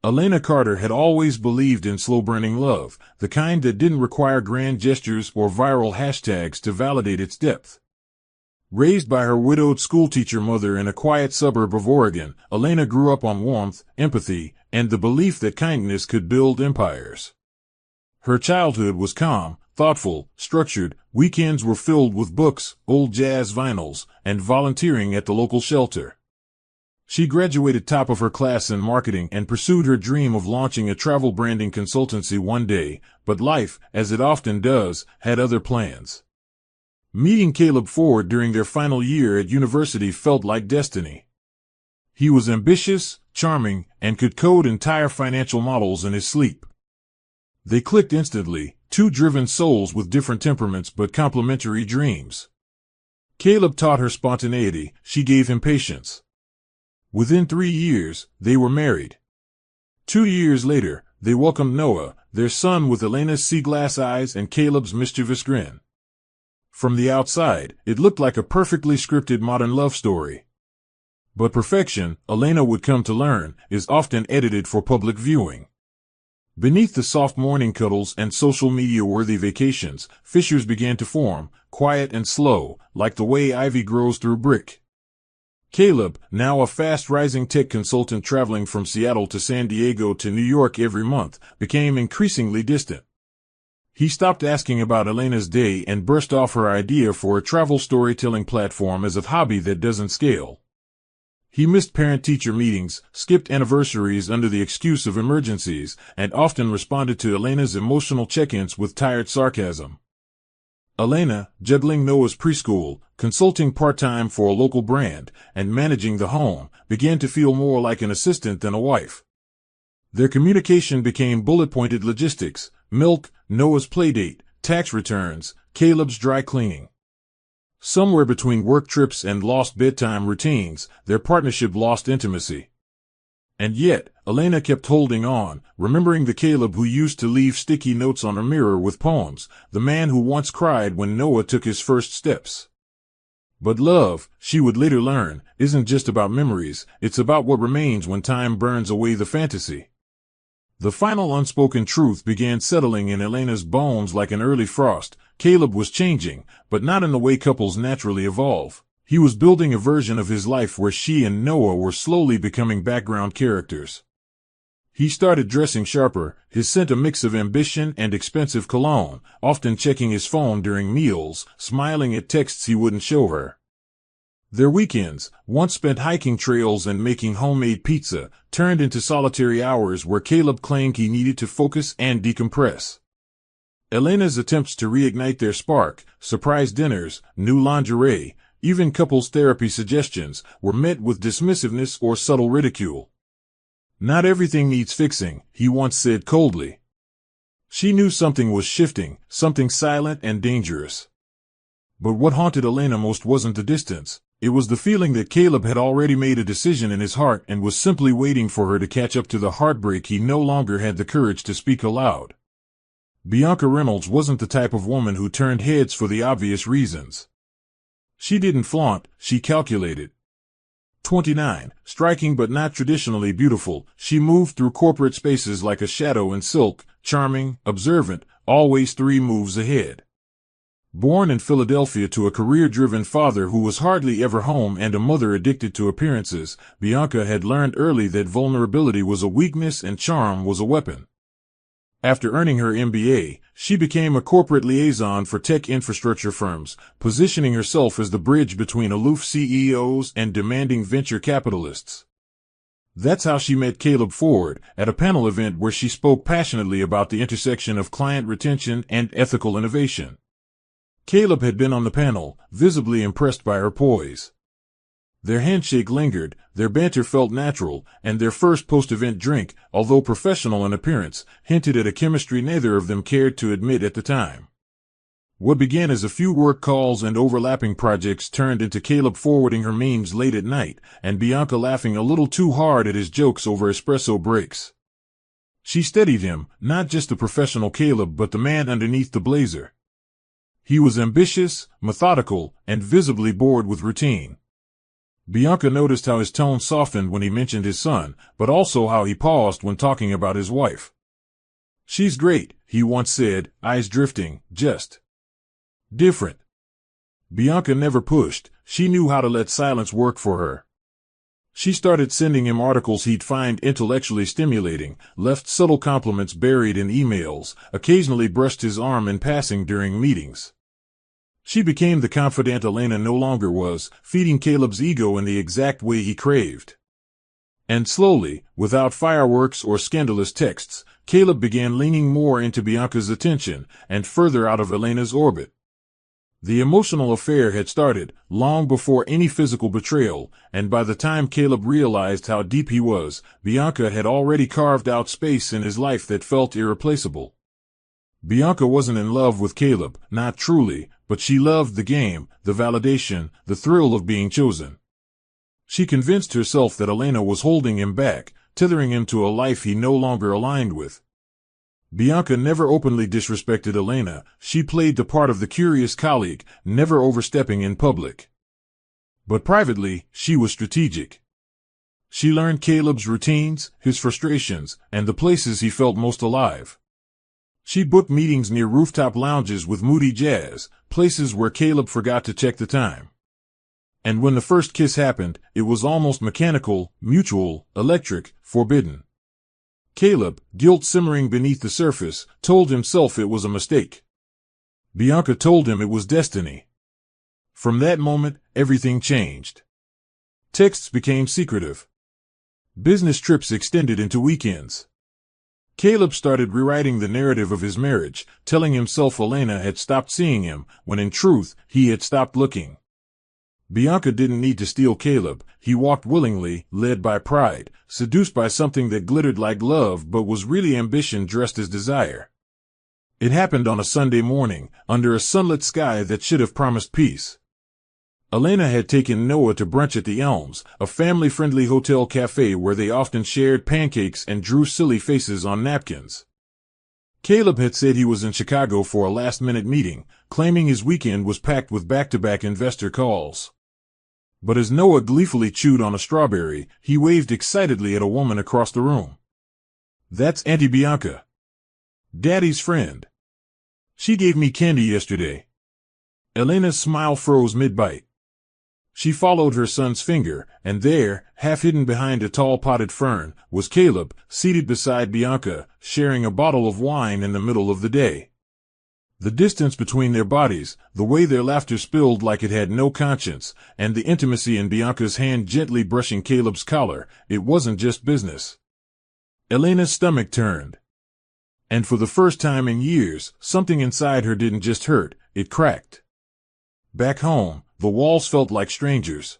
Elena Carter had always believed in slow-burning love, the kind that didn't require grand gestures or viral hashtags to validate its depth. Raised by her widowed schoolteacher mother in a quiet suburb of Oregon, Elena grew up on warmth, empathy, and the belief that kindness could build empires. Her childhood was calm, thoughtful, structured. Weekends were filled with books, old jazz vinyls, and volunteering at the local shelter. She graduated top of her class in marketing and pursued her dream of launching a travel branding consultancy one day, but life, as it often does, had other plans. Meeting Caleb Ford during their final year at university felt like destiny. He was ambitious, charming, and could code entire financial models in his sleep. They clicked instantly, two driven souls with different temperaments but complementary dreams. Caleb taught her spontaneity, she gave him patience. Within 3 years, they were married. 2 years later, they welcomed Noah, their son, with Elena's sea-glass eyes and Caleb's mischievous grin. From the outside, it looked like a perfectly scripted modern love story. But perfection, Elena would come to learn, is often edited for public viewing. Beneath the soft morning cuddles and social media-worthy vacations, fissures began to form, quiet and slow, like the way ivy grows through brick. Caleb, now a fast-rising tech consultant traveling from Seattle to San Diego to New York every month, became increasingly distant. He stopped asking about Elena's day and brushed off her idea for a travel storytelling platform as a hobby that doesn't scale. He missed parent-teacher meetings, skipped anniversaries under the excuse of emergencies, and often responded to Elena's emotional check-ins with tired sarcasm. Elena, juggling Noah's preschool, consulting part-time for a local brand, and managing the home, began to feel more like an assistant than a wife. Their communication became bullet-pointed logistics: milk, Noah's playdate, tax returns, Caleb's dry cleaning. Somewhere between work trips and lost bedtime routines, their partnership lost intimacy. And yet, Elena kept holding on, remembering the Caleb who used to leave sticky notes on her mirror with poems, the man who once cried when Noah took his first steps. But love, she would later learn, isn't just about memories, it's about what remains when time burns away the fantasy. The final unspoken truth began settling in Elena's bones like an early frost. Caleb was changing, but not in the way couples naturally evolve. He was building a version of his life where she and Noah were slowly becoming background characters. He started dressing sharper, his scent a mix of ambition and expensive cologne, often checking his phone during meals, smiling at texts he wouldn't show her. Their weekends, once spent hiking trails and making homemade pizza, turned into solitary hours where Caleb claimed he needed to focus and decompress. Elena's attempts to reignite their spark, surprise dinners, new lingerie, even couples therapy suggestions, were met with dismissiveness or subtle ridicule. "Not everything needs fixing," he once said coldly. She knew something was shifting, something silent and dangerous. But what haunted Elena most wasn't the distance. It was the feeling that Caleb had already made a decision in his heart and was simply waiting for her to catch up to the heartbreak he no longer had the courage to speak aloud. Bianca Reynolds wasn't the type of woman who turned heads for the obvious reasons. She didn't flaunt, she calculated. 29, striking but not traditionally beautiful, she moved through corporate spaces like a shadow in silk, charming, observant, always 3 moves ahead. Born in Philadelphia to a career-driven father who was hardly ever home and a mother addicted to appearances, Bianca had learned early that vulnerability was a weakness and charm was a weapon. After earning her MBA, she became a corporate liaison for tech infrastructure firms, positioning herself as the bridge between aloof CEOs and demanding venture capitalists. That's how she met Caleb Ford, at a panel event where she spoke passionately about the intersection of client retention and ethical innovation. Caleb had been on the panel, visibly impressed by her poise. Their handshake lingered, their banter felt natural, and their first post-event drink, although professional in appearance, hinted at a chemistry neither of them cared to admit at the time. What began as a few work calls and overlapping projects turned into Caleb forwarding her memes late at night, and Bianca laughing a little too hard at his jokes over espresso breaks. She steadied him, not just the professional Caleb but the man underneath the blazer. He was ambitious, methodical, and visibly bored with routine. Bianca noticed how his tone softened when he mentioned his son, but also how he paused when talking about his wife. "She's great," he once said, eyes drifting, "just different." Bianca never pushed. She knew how to let silence work for her. She started sending him articles he'd find intellectually stimulating, left subtle compliments buried in emails, occasionally brushed his arm in passing during meetings. She became the confidant Elena no longer was, feeding Caleb's ego in the exact way he craved. And slowly, without fireworks or scandalous texts, Caleb began leaning more into Bianca's attention, and further out of Elena's orbit. The emotional affair had started, long before any physical betrayal, and by the time Caleb realized how deep he was, Bianca had already carved out space in his life that felt irreplaceable. Bianca wasn't in love with Caleb, not truly, but she loved the game, the validation, the thrill of being chosen. She convinced herself that Elena was holding him back, tethering him to a life he no longer aligned with. Bianca never openly disrespected Elena. She played the part of the curious colleague, never overstepping in public. But privately, she was strategic. She learned Caleb's routines, his frustrations, and the places he felt most alive. She booked meetings near rooftop lounges with moody jazz, places where Caleb forgot to check the time. And when the first kiss happened, it was almost mechanical, mutual, electric, forbidden. Caleb, guilt simmering beneath the surface, told himself it was a mistake. Bianca told him it was destiny. From that moment, everything changed. Texts became secretive. Business trips extended into weekends. Caleb started rewriting the narrative of his marriage, telling himself Elena had stopped seeing him, when in truth, he had stopped looking. Bianca didn't need to steal Caleb. He walked willingly, led by pride, seduced by something that glittered like love but was really ambition dressed as desire. It happened on a Sunday morning, under a sunlit sky that should have promised peace. Elena had taken Noah to brunch at the Elms, a family-friendly hotel cafe where they often shared pancakes and drew silly faces on napkins. Caleb had said he was in Chicago for a last-minute meeting, claiming his weekend was packed with back-to-back investor calls. But as Noah gleefully chewed on a strawberry, he waved excitedly at a woman across the room. "That's Auntie Bianca. Daddy's friend. She gave me candy yesterday." Elena's smile froze mid-bite. She followed her son's finger, and there, half hidden behind a tall potted fern, was Caleb, seated beside Bianca, sharing a bottle of wine in the middle of the day. The distance between their bodies, the way their laughter spilled like it had no conscience, and the intimacy in Bianca's hand gently brushing Caleb's collar, it wasn't just business. Elena's stomach turned. And for the first time in years, something inside her didn't just hurt, it cracked. Back home, the walls felt like strangers.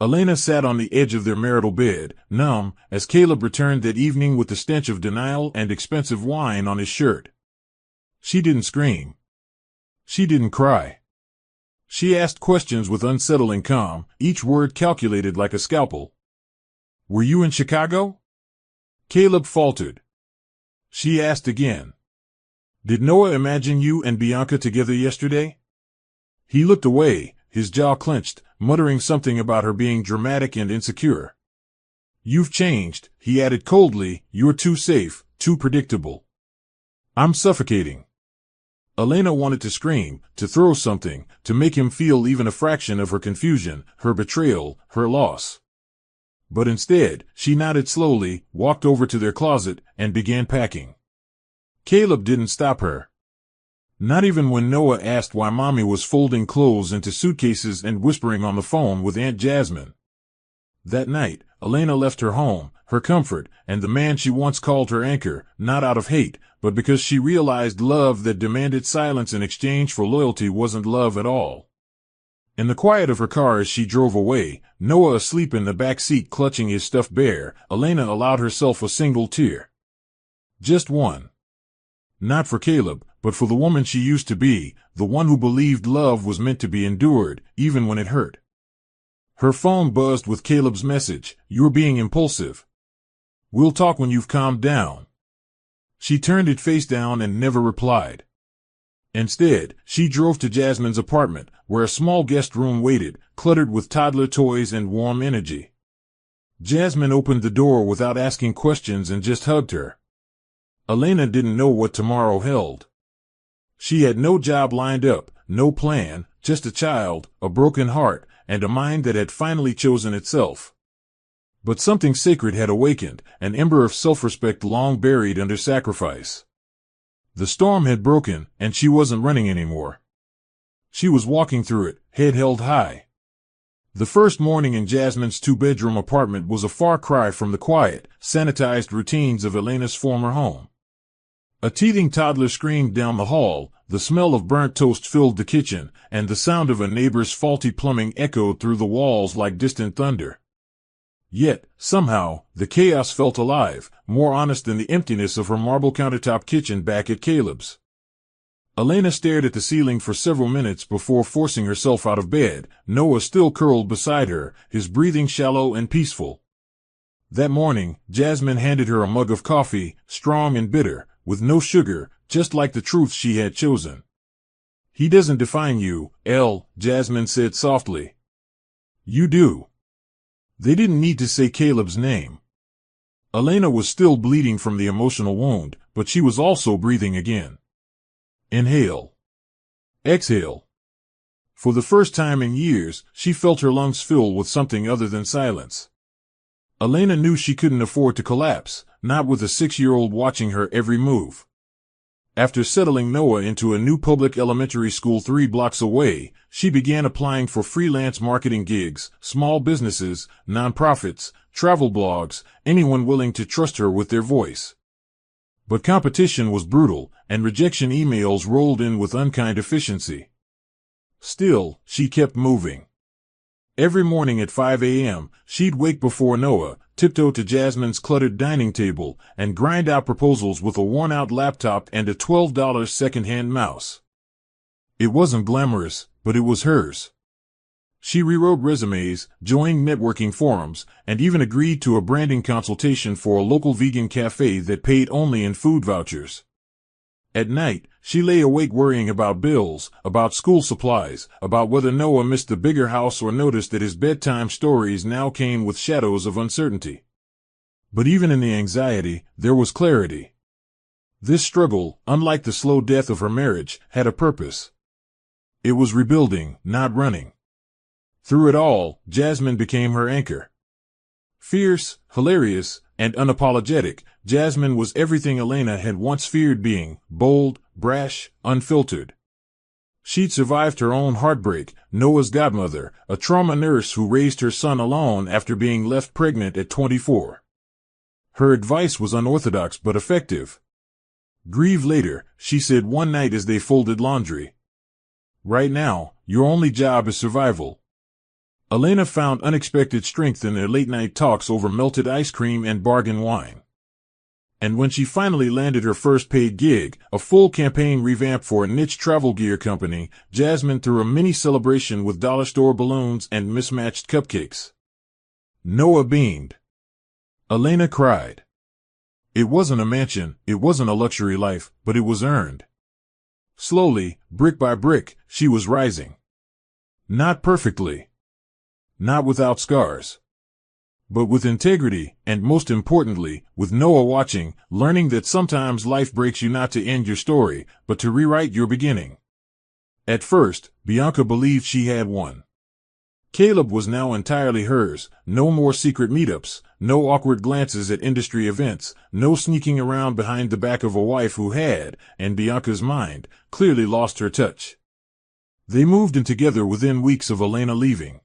Elena sat on the edge of their marital bed, numb, as Caleb returned that evening with the stench of denial and expensive wine on his shirt. She didn't scream. She didn't cry. She asked questions with unsettling calm, each word calculated like a scalpel. "Were you in Chicago?" Caleb faltered. She asked again. "Did Noah imagine you and Bianca together yesterday?" He looked away, his jaw clenched, muttering something about her being dramatic and insecure. "You've changed," he added coldly. "You're too safe, too predictable." "I'm suffocating." Elena wanted to scream, to throw something, to make him feel even a fraction of her confusion, her betrayal, her loss. But instead, she nodded slowly, walked over to their closet, and began packing. Caleb didn't stop her. Not even when Noah asked why Mommy was folding clothes into suitcases and whispering on the phone with Aunt Jasmine. That night, Elena left her home, her comfort, and the man she once called her anchor, not out of hate, but because she realized love that demanded silence in exchange for loyalty wasn't love at all. In the quiet of her car as she drove away, Noah asleep in the back seat clutching his stuffed bear, Elena allowed herself a single tear. Just one. Not for Caleb, but for the woman she used to be, the one who believed love was meant to be endured, even when it hurt. Her phone buzzed with Caleb's message, "You're being impulsive. We'll talk when you've calmed down." She turned it face down and never replied. Instead, she drove to Jasmine's apartment, where a small guest room waited, cluttered with toddler toys and warm energy. Jasmine opened the door without asking questions and just hugged her. Elena didn't know what tomorrow held. She had no job lined up, no plan, just a child, a broken heart, and a mind that had finally chosen itself. But something sacred had awakened, an ember of self-respect long buried under sacrifice. The storm had broken, and she wasn't running anymore. She was walking through it, head held high. The first morning in Jasmine's two-bedroom apartment was a far cry from the quiet, sanitized routines of Elena's former home. A teething toddler screamed down the hall, the smell of burnt toast filled the kitchen, and the sound of a neighbor's faulty plumbing echoed through the walls like distant thunder. Yet, somehow, the chaos felt alive, more honest than the emptiness of her marble countertop kitchen back at Caleb's. Elena stared at the ceiling for several minutes before forcing herself out of bed, Noah still curled beside her, his breathing shallow and peaceful. That morning, Jasmine handed her a mug of coffee, strong and bitter, with no sugar, just like the truth she had chosen. "He doesn't define you, Elle," Jasmine said softly. "You do." They didn't need to say Caleb's name. Elena was still bleeding from the emotional wound, but she was also breathing again. Inhale. Exhale. For the first time in years, she felt her lungs fill with something other than silence. Elena knew she couldn't afford to collapse, not with a 6-year-old watching her every move. After settling Noah into a new public elementary school 3 blocks away, she began applying for freelance marketing gigs, small businesses, nonprofits, travel blogs, anyone willing to trust her with their voice. But competition was brutal, and rejection emails rolled in with unkind efficiency. Still, she kept moving. Every morning at 5 a.m., she'd wake before Noah, tiptoe to Jasmine's cluttered dining table, and grind out proposals with a worn-out laptop and a $12 second-hand mouse. It wasn't glamorous, but it was hers. She rewrote resumes, joined networking forums, and even agreed to a branding consultation for a local vegan cafe that paid only in food vouchers. At night, she lay awake worrying about bills, about school supplies, about whether Noah missed the bigger house or noticed that his bedtime stories now came with shadows of uncertainty. But even in the anxiety, there was clarity. This struggle, unlike the slow death of her marriage, had a purpose. It was rebuilding, not running. Through it all, Jasmine became her anchor. Fierce, hilarious, and unapologetic, Jasmine was everything Elena had once feared being: bold, brash, unfiltered. She'd survived her own heartbreak, Noah's godmother, a trauma nurse who raised her son alone after being left pregnant at 24. Her advice was unorthodox but effective. "Grieve later," she said one night as they folded laundry. "Right now, your only job is survival." Elena found unexpected strength in their late-night talks over melted ice cream and bargain wine. And when she finally landed her first paid gig, a full campaign revamp for a niche travel gear company, Jasmine threw a mini celebration with dollar store balloons and mismatched cupcakes. Noah beamed. Elena cried. It wasn't a mansion, it wasn't a luxury life, but it was earned. Slowly, brick by brick, she was rising. Not perfectly. Not without scars. But with integrity, and most importantly, with Noah watching, learning that sometimes life breaks you not to end your story, but to rewrite your beginning. At first, Bianca believed she had won. Caleb was now entirely hers, no more secret meetups, no awkward glances at industry events, no sneaking around behind the back of a wife who had, in Bianca's mind, clearly lost her touch. They moved in together within weeks of Elena leaving.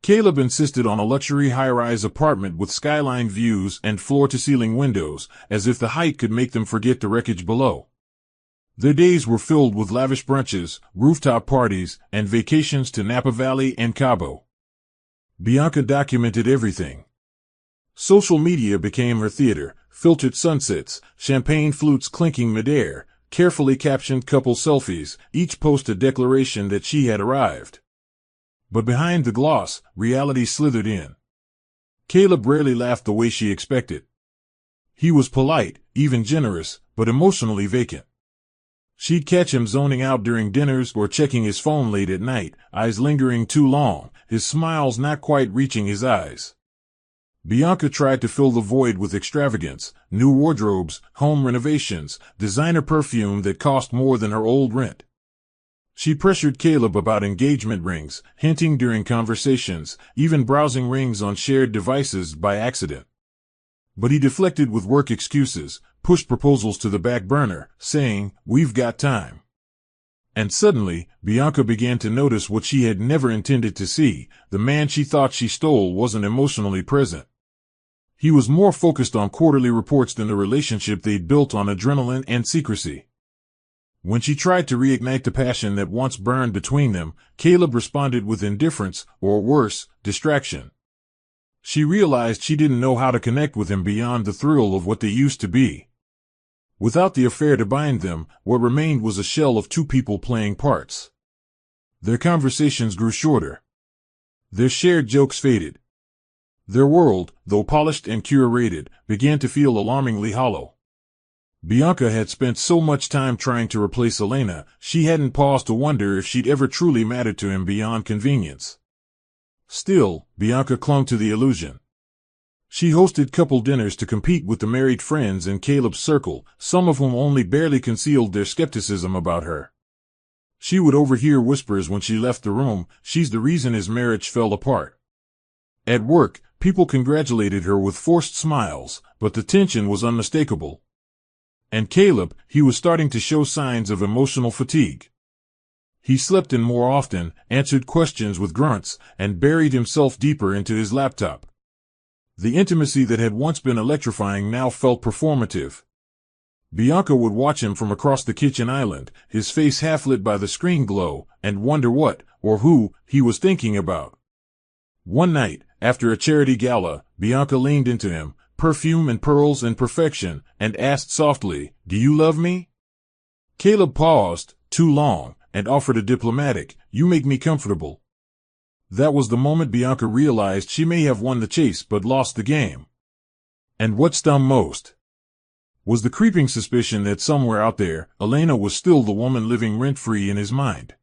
Caleb insisted on a luxury high-rise apartment with skyline views and floor-to-ceiling windows, as if the height could make them forget the wreckage below. Their days were filled with lavish brunches, rooftop parties, and vacations to Napa Valley and Cabo. Bianca documented everything. Social media became her theater, filtered sunsets, champagne flutes clinking midair, carefully captioned couple selfies, each post a declaration that she had arrived. But behind the gloss, reality slithered in. Caleb rarely laughed the way she expected. He was polite, even generous, but emotionally vacant. She'd catch him zoning out during dinners or checking his phone late at night, eyes lingering too long, his smiles not quite reaching his eyes. Bianca tried to fill the void with extravagance, new wardrobes, home renovations, designer perfume that cost more than her old rent. She pressured Caleb about engagement rings, hinting during conversations, even browsing rings on shared devices by accident. But he deflected with work excuses, pushed proposals to the back burner, saying, "We've got time." And suddenly, Bianca began to notice what she had never intended to see. The man she thought she stole wasn't emotionally present. He was more focused on quarterly reports than the relationship they'd built on adrenaline and secrecy. When she tried to reignite the passion that once burned between them, Caleb responded with indifference, or worse, distraction. She realized she didn't know how to connect with him beyond the thrill of what they used to be. Without the affair to bind them, what remained was a shell of two people playing parts. Their conversations grew shorter. Their shared jokes faded. Their world, though polished and curated, began to feel alarmingly hollow. Bianca had spent so much time trying to replace Elena, she hadn't paused to wonder if she'd ever truly mattered to him beyond convenience. Still, Bianca clung to the illusion. She hosted couple dinners to compete with the married friends in Caleb's circle, some of whom only barely concealed their skepticism about her. She would overhear whispers when she left the room, "She's the reason his marriage fell apart." At work, people congratulated her with forced smiles, but the tension was unmistakable. And Caleb, he was starting to show signs of emotional fatigue. He slept in more often, answered questions with grunts, and buried himself deeper into his laptop. The intimacy that had once been electrifying now felt performative. Bianca would watch him from across the kitchen island, his face half lit by the screen glow, and wonder what, or who, he was thinking about. One night, after a charity gala, Bianca leaned into him, perfume and pearls and perfection, and asked softly, "Do you love me?" Caleb paused, too long, and offered a diplomatic, "You make me comfortable." That was the moment Bianca realized she may have won the chase but lost the game. And what stung most was the creeping suspicion that somewhere out there, Elena was still the woman living rent-free in his mind.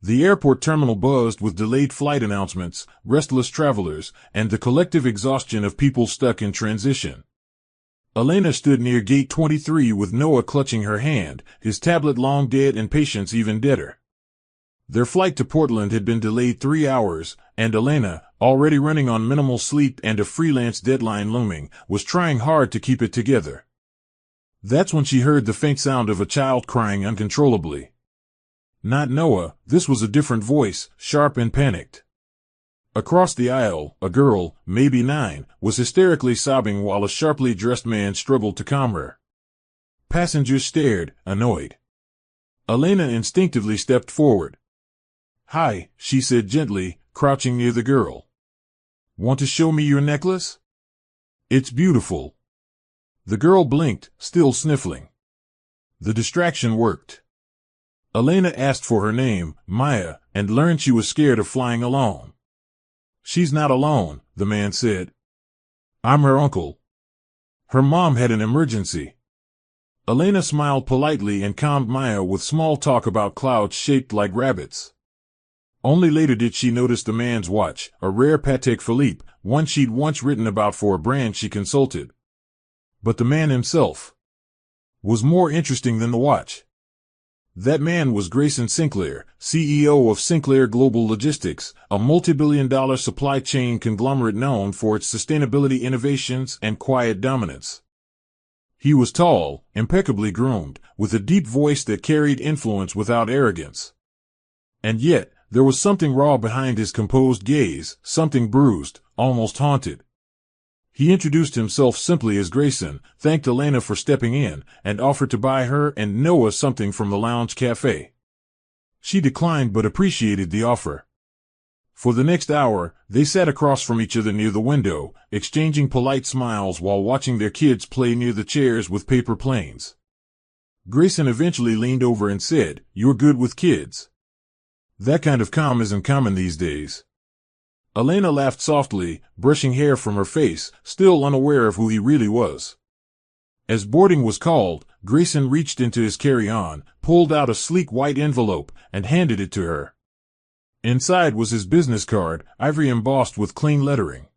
The airport terminal buzzed with delayed flight announcements, restless travelers, and the collective exhaustion of people stuck in transition. Elena stood near gate 23 with Noah clutching her hand, his tablet long dead and patience even deader. Their flight to Portland had been delayed 3 hours, and Elena, already running on minimal sleep and a freelance deadline looming, was trying hard to keep it together. That's when she heard the faint sound of a child crying uncontrollably. Not Noah, this was a different voice, sharp and panicked. Across the aisle, a girl, maybe 9, was hysterically sobbing while a sharply dressed man struggled to calm her. Passengers stared, annoyed. Elena instinctively stepped forward. "Hi," she said gently, crouching near the girl. "Want to show me your necklace? It's beautiful." The girl blinked, still sniffling. The distraction worked. Elena asked for her name, Maya, and learned she was scared of flying alone. "She's not alone," the man said. "I'm her uncle. Her mom had an emergency." Elena smiled politely and calmed Maya with small talk about clouds shaped like rabbits. Only later did she notice the man's watch, a rare Patek Philippe, one she'd once written about for a brand she consulted. But the man himself was more interesting than the watch. That man was Grayson Sinclair, CEO of Sinclair Global Logistics, a multi-billion-dollar supply chain conglomerate known for its sustainability innovations and quiet dominance. He was tall, impeccably groomed, with a deep voice that carried influence without arrogance. And yet, there was something raw behind his composed gaze, something bruised, almost haunted. He introduced himself simply as Grayson, thanked Elena for stepping in, and offered to buy her and Noah something from the lounge cafe. She declined but appreciated the offer. For the next hour, they sat across from each other near the window, exchanging polite smiles while watching their kids play near the chairs with paper planes. Grayson eventually leaned over and said, "You're good with kids. That kind of calm isn't common these days." Elena laughed softly, brushing hair from her face, still unaware of who he really was. As boarding was called, Grayson reached into his carry-on, pulled out a sleek white envelope, and handed it to her. Inside was his business card, ivory embossed with clean lettering.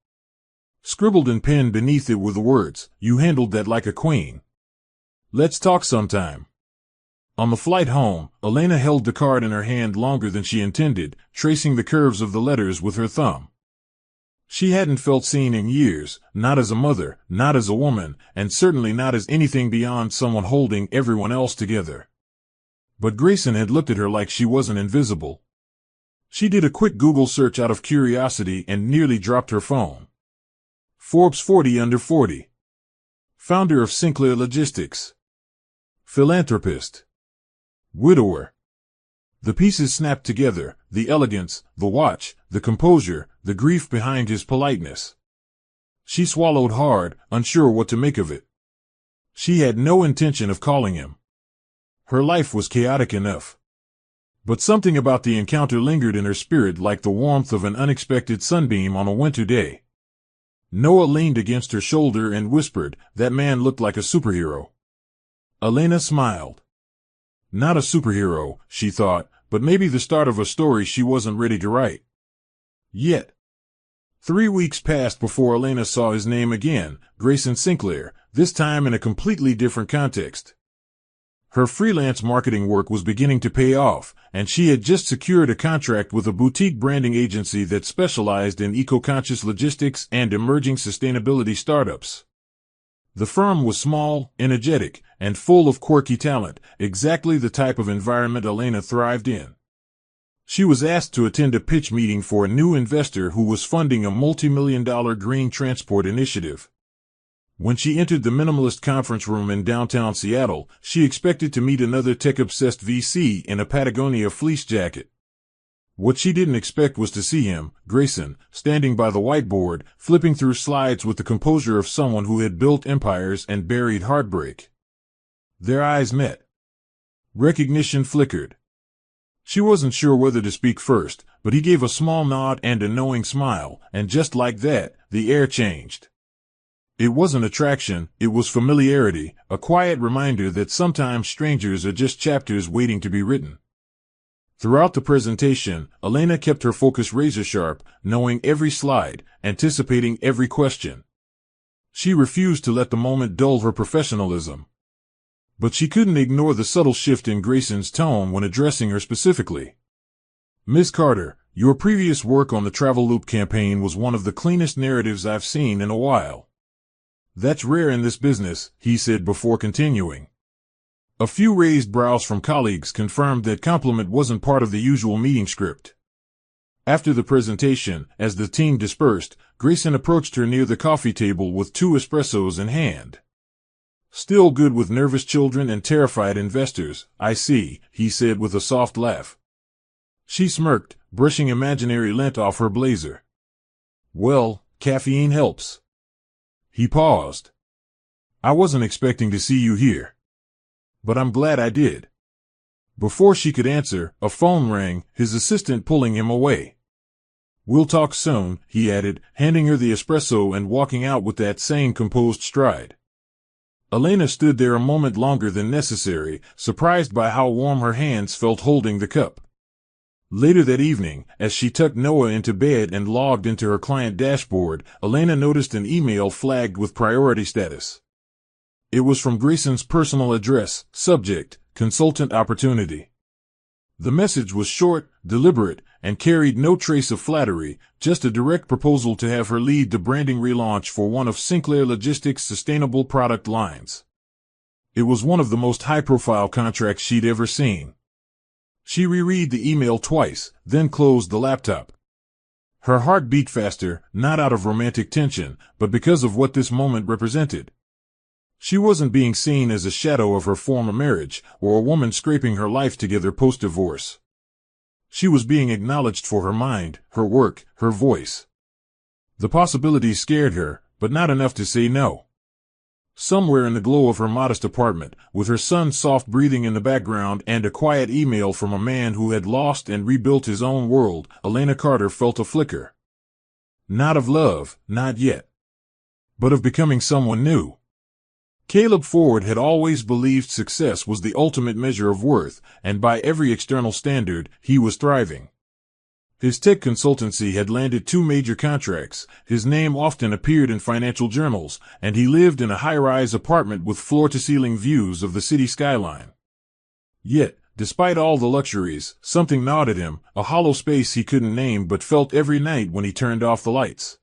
Scribbled in pen beneath it were the words, "You handled that like a queen. Let's talk sometime." On the flight home, Elena held the card in her hand longer than she intended, tracing the curves of the letters with her thumb. She hadn't felt seen in years, not as a mother, not as a woman, and certainly not as anything beyond someone holding everyone else together. But Grayson had looked at her like she wasn't invisible. She did a quick Google search out of curiosity and nearly dropped her phone. Forbes 40 under 40. Founder of Sinclair Logistics. Philanthropist. Widower. The pieces snapped together, the elegance, the watch, the composure, the grief behind his politeness. She swallowed hard, unsure what to make of it. She had no intention of calling him. Her life was chaotic enough. But something about the encounter lingered in her spirit like the warmth of an unexpected sunbeam on a winter day. Noah leaned against her shoulder and whispered, "That man looked like a superhero." Elena smiled. Not a superhero, she thought, but maybe the start of a story she wasn't ready to write. Yet. 3 weeks passed before Elena saw his name again, Grayson Sinclair, this time in a completely different context. Her freelance marketing work was beginning to pay off, and she had just secured a contract with a boutique branding agency that specialized in eco-conscious logistics and emerging sustainability startups. The firm was small, energetic, and full of quirky talent, exactly the type of environment Elena thrived in. She was asked to attend a pitch meeting for a new investor who was funding a multi-million-dollar green transport initiative. When she entered the minimalist conference room in downtown Seattle, she expected to meet another tech-obsessed VC in a Patagonia fleece jacket. What she didn't expect was to see him, Grayson, standing by the whiteboard, flipping through slides with the composure of someone who had built empires and buried heartbreak. Their eyes met. Recognition flickered. She wasn't sure whether to speak first, but he gave a small nod and a knowing smile, and just like that, the air changed. It wasn't attraction, it was familiarity, a quiet reminder that sometimes strangers are just chapters waiting to be written. Throughout the presentation, Elena kept her focus razor-sharp, knowing every slide, anticipating every question. She refused to let the moment dull her professionalism. But she couldn't ignore the subtle shift in Grayson's tone when addressing her specifically. "Ms. Carter, your previous work on the Travel Loop campaign was one of the cleanest narratives I've seen in a while." "That's rare in this business," he said before continuing. A few raised brows from colleagues confirmed that compliment wasn't part of the usual meeting script. After the presentation, as the team dispersed, Grayson approached her near the coffee table with 2 espressos in hand. "Still good with nervous children and terrified investors, I see," he said with a soft laugh. She smirked, brushing imaginary lint off her blazer. "Well, caffeine helps." He paused. "I wasn't expecting to see you here. But I'm glad I did." Before she could answer, a phone rang, his assistant pulling him away. "We'll talk soon," he added, handing her the espresso and walking out with that same composed stride. Elena stood there a moment longer than necessary, surprised by how warm her hands felt holding the cup. Later that evening, as she tucked Noah into bed and logged into her client dashboard, Elena noticed an email flagged with priority status. It was from Grayson's personal address, subject, consultant opportunity. The message was short, deliberate, and carried no trace of flattery, just a direct proposal to have her lead the branding relaunch for one of Sinclair Logistics' sustainable product lines. It was one of the most high-profile contracts she'd ever seen. She reread the email twice, then closed the laptop. Her heart beat faster, not out of romantic tension, but because of what this moment represented. She wasn't being seen as a shadow of her former marriage, or a woman scraping her life together post-divorce. She was being acknowledged for her mind, her work, her voice. The possibilities scared her, but not enough to say no. Somewhere in the glow of her modest apartment, with her son's soft breathing in the background and a quiet email from a man who had lost and rebuilt his own world, Elena Carter felt a flicker. Not of love, not yet. But of becoming someone new. Caleb Ford had always believed success was the ultimate measure of worth, and by every external standard, he was thriving. His tech consultancy had landed 2 major contracts, his name often appeared in financial journals, and he lived in a high-rise apartment with floor-to-ceiling views of the city skyline. Yet, despite all the luxuries, something gnawed at him, a hollow space he couldn't name but felt every night when he turned off the lights.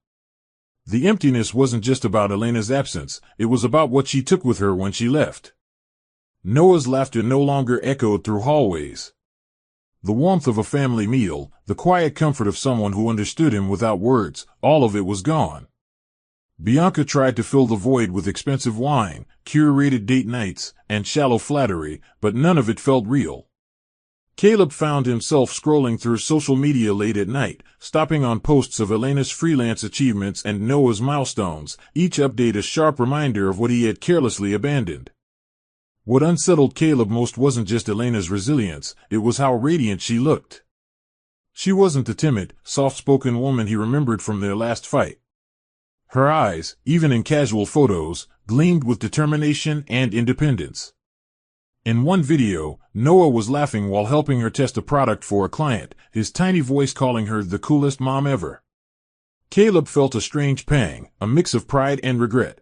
The emptiness wasn't just about Elena's absence, it was about what she took with her when she left. Noah's laughter no longer echoed through hallways. The warmth of a family meal, the quiet comfort of someone who understood him without words, all of it was gone. Bianca tried to fill the void with expensive wine, curated date nights, and shallow flattery, but none of it felt real. Caleb found himself scrolling through social media late at night, stopping on posts of Elena's freelance achievements and Noah's milestones, each update a sharp reminder of what he had carelessly abandoned. What unsettled Caleb most wasn't just Elena's resilience, it was how radiant she looked. She wasn't the timid, soft-spoken woman he remembered from their last fight. Her eyes, even in casual photos, gleamed with determination and independence. In one video, Noah was laughing while helping her test a product for a client, his tiny voice calling her the coolest mom ever. Caleb felt a strange pang, a mix of pride and regret.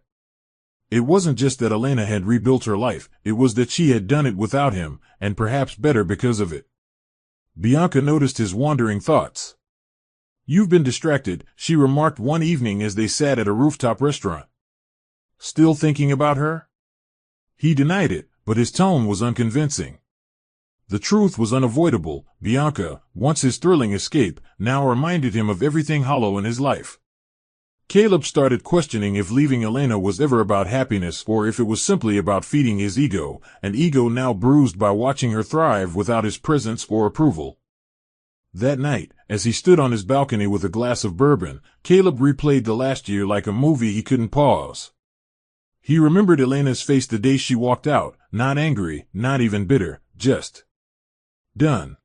It wasn't just that Elena had rebuilt her life, it was that she had done it without him, and perhaps better because of it. Bianca noticed his wandering thoughts. "You've been distracted," she remarked one evening as they sat at a rooftop restaurant. "Still thinking about her?" He denied it, but his tone was unconvincing. The truth was unavoidable. Bianca, once his thrilling escape, now reminded him of everything hollow in his life. Caleb started questioning if leaving Elena was ever about happiness or if it was simply about feeding his ego, an ego now bruised by watching her thrive without his presence or approval. That night, as he stood on his balcony with a glass of bourbon, Caleb replayed the last year like a movie he couldn't pause. He remembered Elena's face the day she walked out, not angry, not even bitter, just done.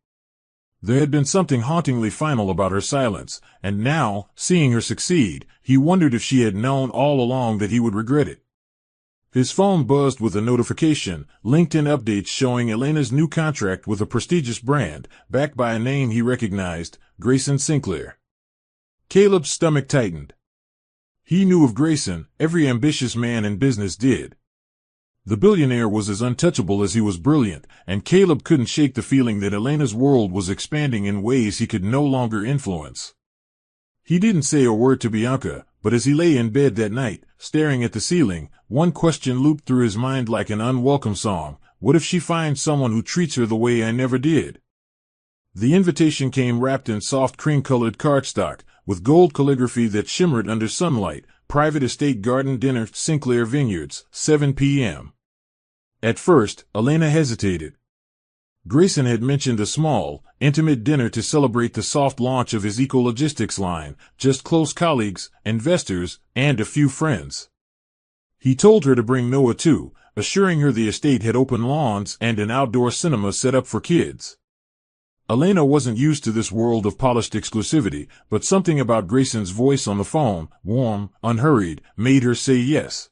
There had been something hauntingly final about her silence, and now, seeing her succeed, he wondered if she had known all along that he would regret it. His phone buzzed with a notification, LinkedIn updates showing Elena's new contract with a prestigious brand, backed by a name he recognized, Grayson Sinclair. Caleb's stomach tightened. He knew of Grayson, every ambitious man in business did. The billionaire was as untouchable as he was brilliant, and Caleb couldn't shake the feeling that Elena's world was expanding in ways he could no longer influence. He didn't say a word to Bianca, but as he lay in bed that night, staring at the ceiling, one question looped through his mind like an unwelcome song: what if she finds someone who treats her the way I never did? The invitation came wrapped in soft cream-colored cardstock, with gold calligraphy that shimmered under sunlight. Private estate garden dinner, Sinclair Vineyards, 7 p.m. At first, Elena hesitated. Grayson had mentioned a small, intimate dinner to celebrate the soft launch of his eco-logistics line, just close colleagues, investors, and a few friends. He told her to bring Noah too, assuring her the estate had open lawns and an outdoor cinema set up for kids. Elena wasn't used to this world of polished exclusivity, but something about Grayson's voice on the phone, warm, unhurried, made her say yes.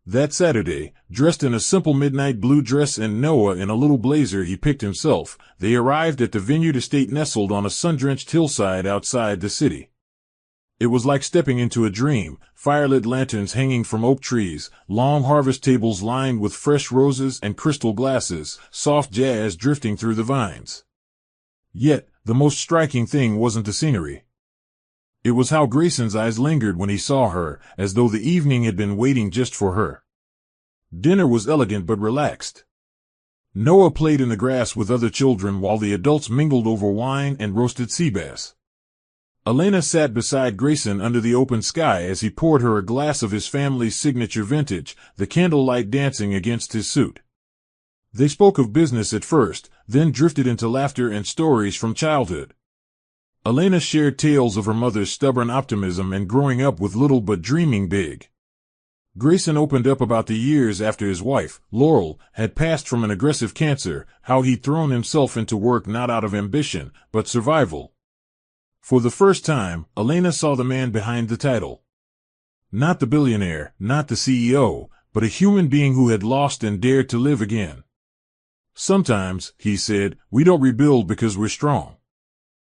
That Saturday, dressed in a simple midnight blue dress and Noah in a little blazer he picked himself, they arrived at the vineyard estate nestled on a sun-drenched hillside outside the city. It was like stepping into a dream, firelit lanterns hanging from oak trees, long harvest tables lined with fresh roses and crystal glasses, soft jazz drifting through the vines. Yet, the most striking thing wasn't the scenery. It was how Grayson's eyes lingered when he saw her, as though the evening had been waiting just for her. Dinner was elegant but relaxed. Noah played in the grass with other children while the adults mingled over wine and roasted sea bass. Elena sat beside Grayson under the open sky as he poured her a glass of his family's signature vintage, the candlelight dancing against his suit. They spoke of business at first, then drifted into laughter and stories from childhood. Elena shared tales of her mother's stubborn optimism and growing up with little but dreaming big. Grayson opened up about the years after his wife, Laurel, had passed from an aggressive cancer, how he'd thrown himself into work not out of ambition, but survival. For the first time, Elena saw the man behind the title. Not the billionaire, not the CEO, but a human being who had lost and dared to live again. Sometimes, he said, we don't rebuild because we're strong.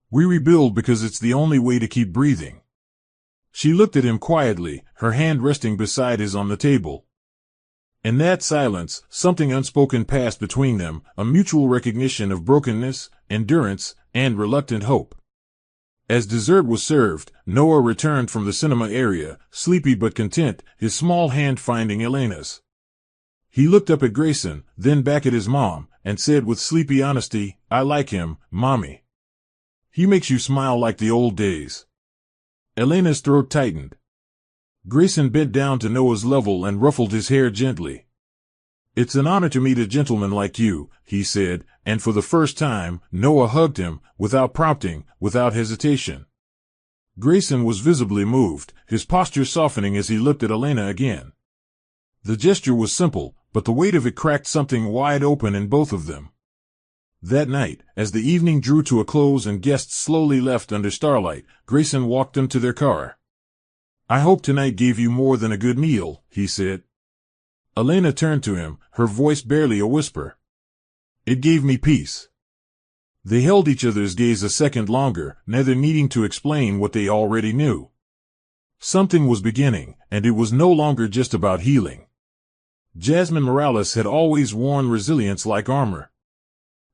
We rebuild because it's the only way to keep breathing. She looked at him quietly, her hand resting beside his on the table. In that silence, something unspoken passed between them, a mutual recognition of brokenness, endurance, and reluctant hope. As dessert was served, Noah returned from the cinema area, sleepy but content, his small hand finding Elena's. He looked up at Grayson, then back at his mom, and said with sleepy honesty, "I like him, Mommy. He makes you smile like the old days." Elena's throat tightened. Grayson bent down to Noah's level and ruffled his hair gently. "It's an honor to meet a gentleman like you," he said, and for the first time, Noah hugged him, without prompting, without hesitation. Grayson was visibly moved, his posture softening as he looked at Elena again. The gesture was simple, but the weight of it cracked something wide open in both of them. That night, as the evening drew to a close and guests slowly left under starlight, Grayson walked them to their car. "I hope tonight gave you more than a good meal," he said. Elena turned to him, her voice barely a whisper. "It gave me peace." They held each other's gaze a second longer, neither needing to explain what they already knew. Something was beginning, and it was no longer just about healing. Jasmine Morales had always worn resilience like armor.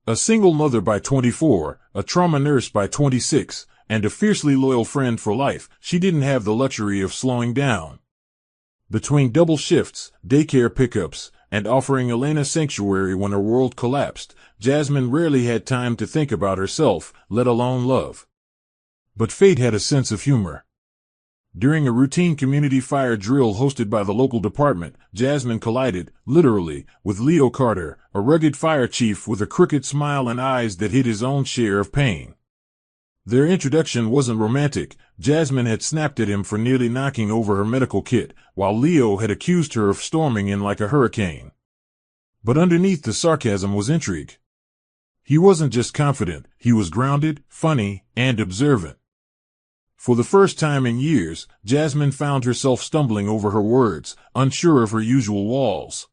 A single mother by 24, a trauma nurse by 26, and a fiercely loyal friend for life, she didn't have the luxury of slowing down. Between double shifts, daycare pickups, and offering Elena sanctuary when her world collapsed, Jasmine rarely had time to think about herself, let alone love. But fate had a sense of humor. During a routine community fire drill hosted by the local department, Jasmine collided, literally, with Leo Carter, a rugged fire chief with a crooked smile and eyes that hid his own share of pain. Their introduction wasn't romantic. Jasmine had snapped at him for nearly knocking over her medical kit, while Leo had accused her of storming in like a hurricane. But underneath the sarcasm was intrigue. He wasn't just confident, he was grounded, funny, and observant. For the first time in years, Jasmine found herself stumbling over her words, unsure of her usual walls.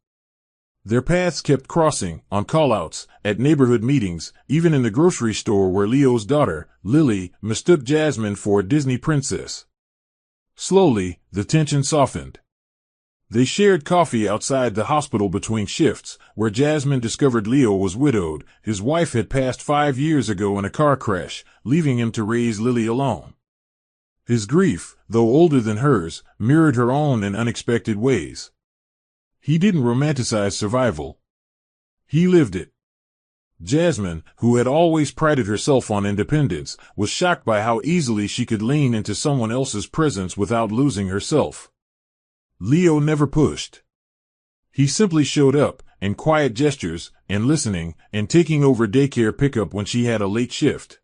Their paths kept crossing, on call-outs, at neighborhood meetings, even in the grocery store where Leo's daughter, Lily, mistook Jasmine for a Disney princess. Slowly, the tension softened. They shared coffee outside the hospital between shifts, where Jasmine discovered Leo was widowed. His wife had passed 5 years ago in a car crash, leaving him to raise Lily alone. His grief, though older than hers, mirrored her own in unexpected ways. He didn't romanticize survival. He lived it. Jasmine, who had always prided herself on independence, was shocked by how easily she could lean into someone else's presence without losing herself. Leo never pushed. He simply showed up, in quiet gestures, and listening, and taking over daycare pickup when she had a late shift.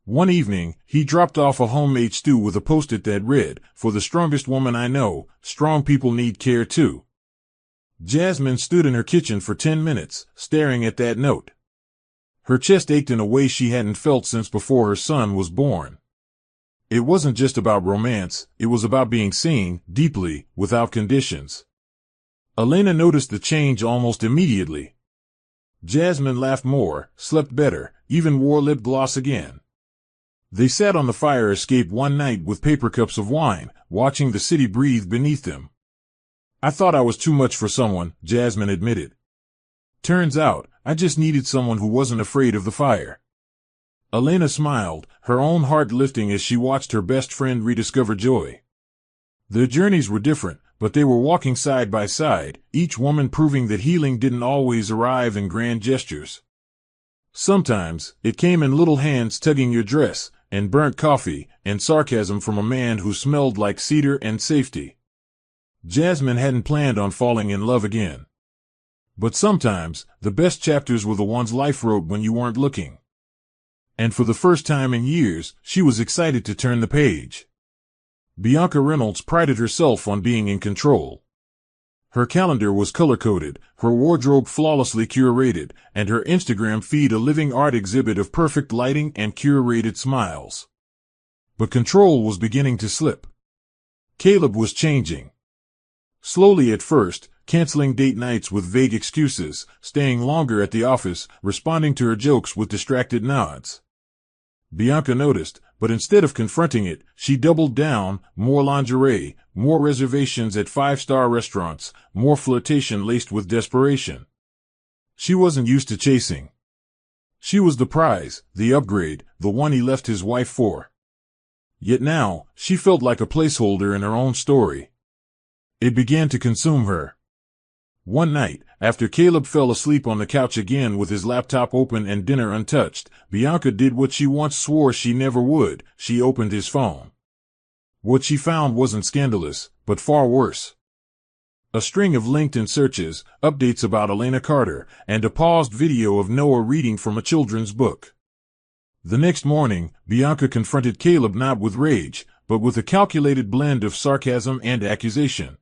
One evening, he dropped off a homemade stew with a post-it that read, "For the strongest woman I know, strong people need care too." Jasmine stood in her kitchen for 10 minutes, staring at that note. Her chest ached in a way she hadn't felt since before her son was born. It wasn't just about romance, it was about being seen, deeply, without conditions. Elena noticed the change almost immediately. Jasmine laughed more, slept better, even wore lip gloss again. They sat on the fire escape one night with paper cups of wine, watching the city breathe beneath them. "I thought I was too much for someone," Jasmine admitted. "Turns out, I just needed someone who wasn't afraid of the fire." Elena smiled, her own heart lifting as she watched her best friend rediscover joy. Their journeys were different, but they were walking side by side, each woman proving that healing didn't always arrive in grand gestures. Sometimes, it came in little hands tugging your dress, and burnt coffee, and sarcasm from a man who smelled like cedar and safety. Jasmine hadn't planned on falling in love again. But sometimes, the best chapters were the ones life wrote when you weren't looking. And for the first time in years, she was excited to turn the page. Bianca Reynolds prided herself on being in control. Her calendar was color-coded, her wardrobe flawlessly curated, and her Instagram feed a living art exhibit of perfect lighting and curated smiles. But control was beginning to slip. Caleb was changing. Slowly at first, canceling date nights with vague excuses, staying longer at the office, responding to her jokes with distracted nods. Bianca noticed, but instead of confronting it, she doubled down: more lingerie, more reservations at five-star restaurants, more flirtation laced with desperation. She wasn't used to chasing. She was the prize, the upgrade, the one he left his wife for. Yet now, she felt like a placeholder in her own story. It began to consume her. One night, after Caleb fell asleep on the couch again with his laptop open and dinner untouched, Bianca did what she once swore she never would: she opened his phone. What she found wasn't scandalous, but far worse. A string of LinkedIn searches, updates about Elena Carter, and a paused video of Noah reading from a children's book. The next morning, Bianca confronted Caleb not with rage, but with a calculated blend of sarcasm and accusation.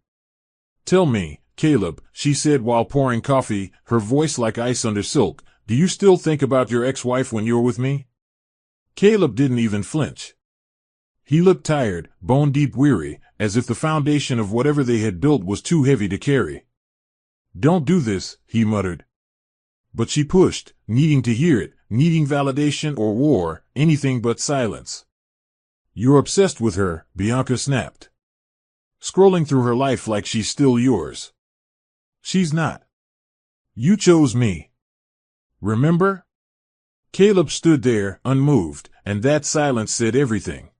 "Tell me, Caleb," she said while pouring coffee, her voice like ice under silk, "do you still think about your ex-wife when you're with me?" Caleb didn't even flinch. He looked tired, bone-deep weary, as if the foundation of whatever they had built was too heavy to carry. "Don't do this," he muttered. But she pushed, needing to hear it, needing validation or war, anything but silence. "You're obsessed with her," Bianca snapped. "Scrolling through her life like she's still yours. She's not. You chose me. Remember?" Caleb stood there, unmoved, and that silence said everything.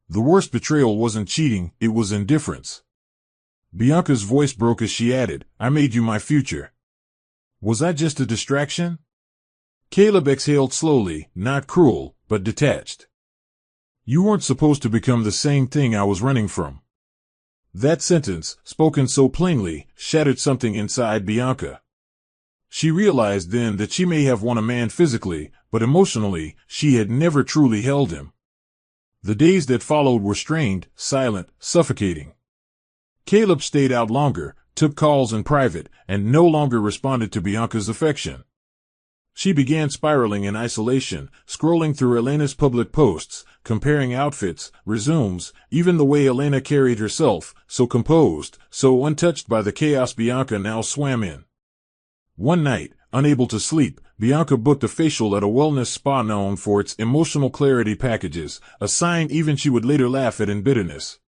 The worst betrayal wasn't cheating, it was indifference. Bianca's voice broke as she added, "I made you my future. Was I just a distraction?" Caleb exhaled slowly, not cruel, but detached. "You weren't supposed to become the same thing I was running from." That sentence, spoken so plainly, shattered something inside Bianca. She realized then that she may have won a man physically, but emotionally, she had never truly held him. The days that followed were strained, silent, suffocating. Caleb stayed out longer, took calls in private, and no longer responded to Bianca's affection. She began spiraling in isolation, scrolling through Elena's public posts, comparing outfits, resumes, even the way Elena carried herself, so composed, so untouched by the chaos Bianca now swam in. One night, unable to sleep, Bianca booked a facial at a wellness spa known for its emotional clarity packages, a sign even she would later laugh at in bitterness.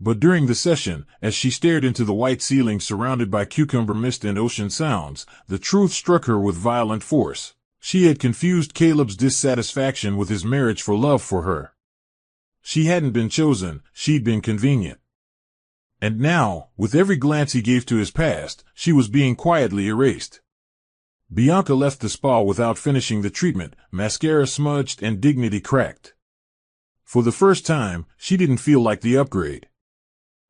But during the session, as she stared into the white ceiling surrounded by cucumber mist and ocean sounds, the truth struck her with violent force. She had confused Caleb's dissatisfaction with his marriage for love for her. She hadn't been chosen, she'd been convenient. And now, with every glance he gave to his past, she was being quietly erased. Bianca left the spa without finishing the treatment, mascara smudged and dignity cracked. For the first time, she didn't feel like the upgrade.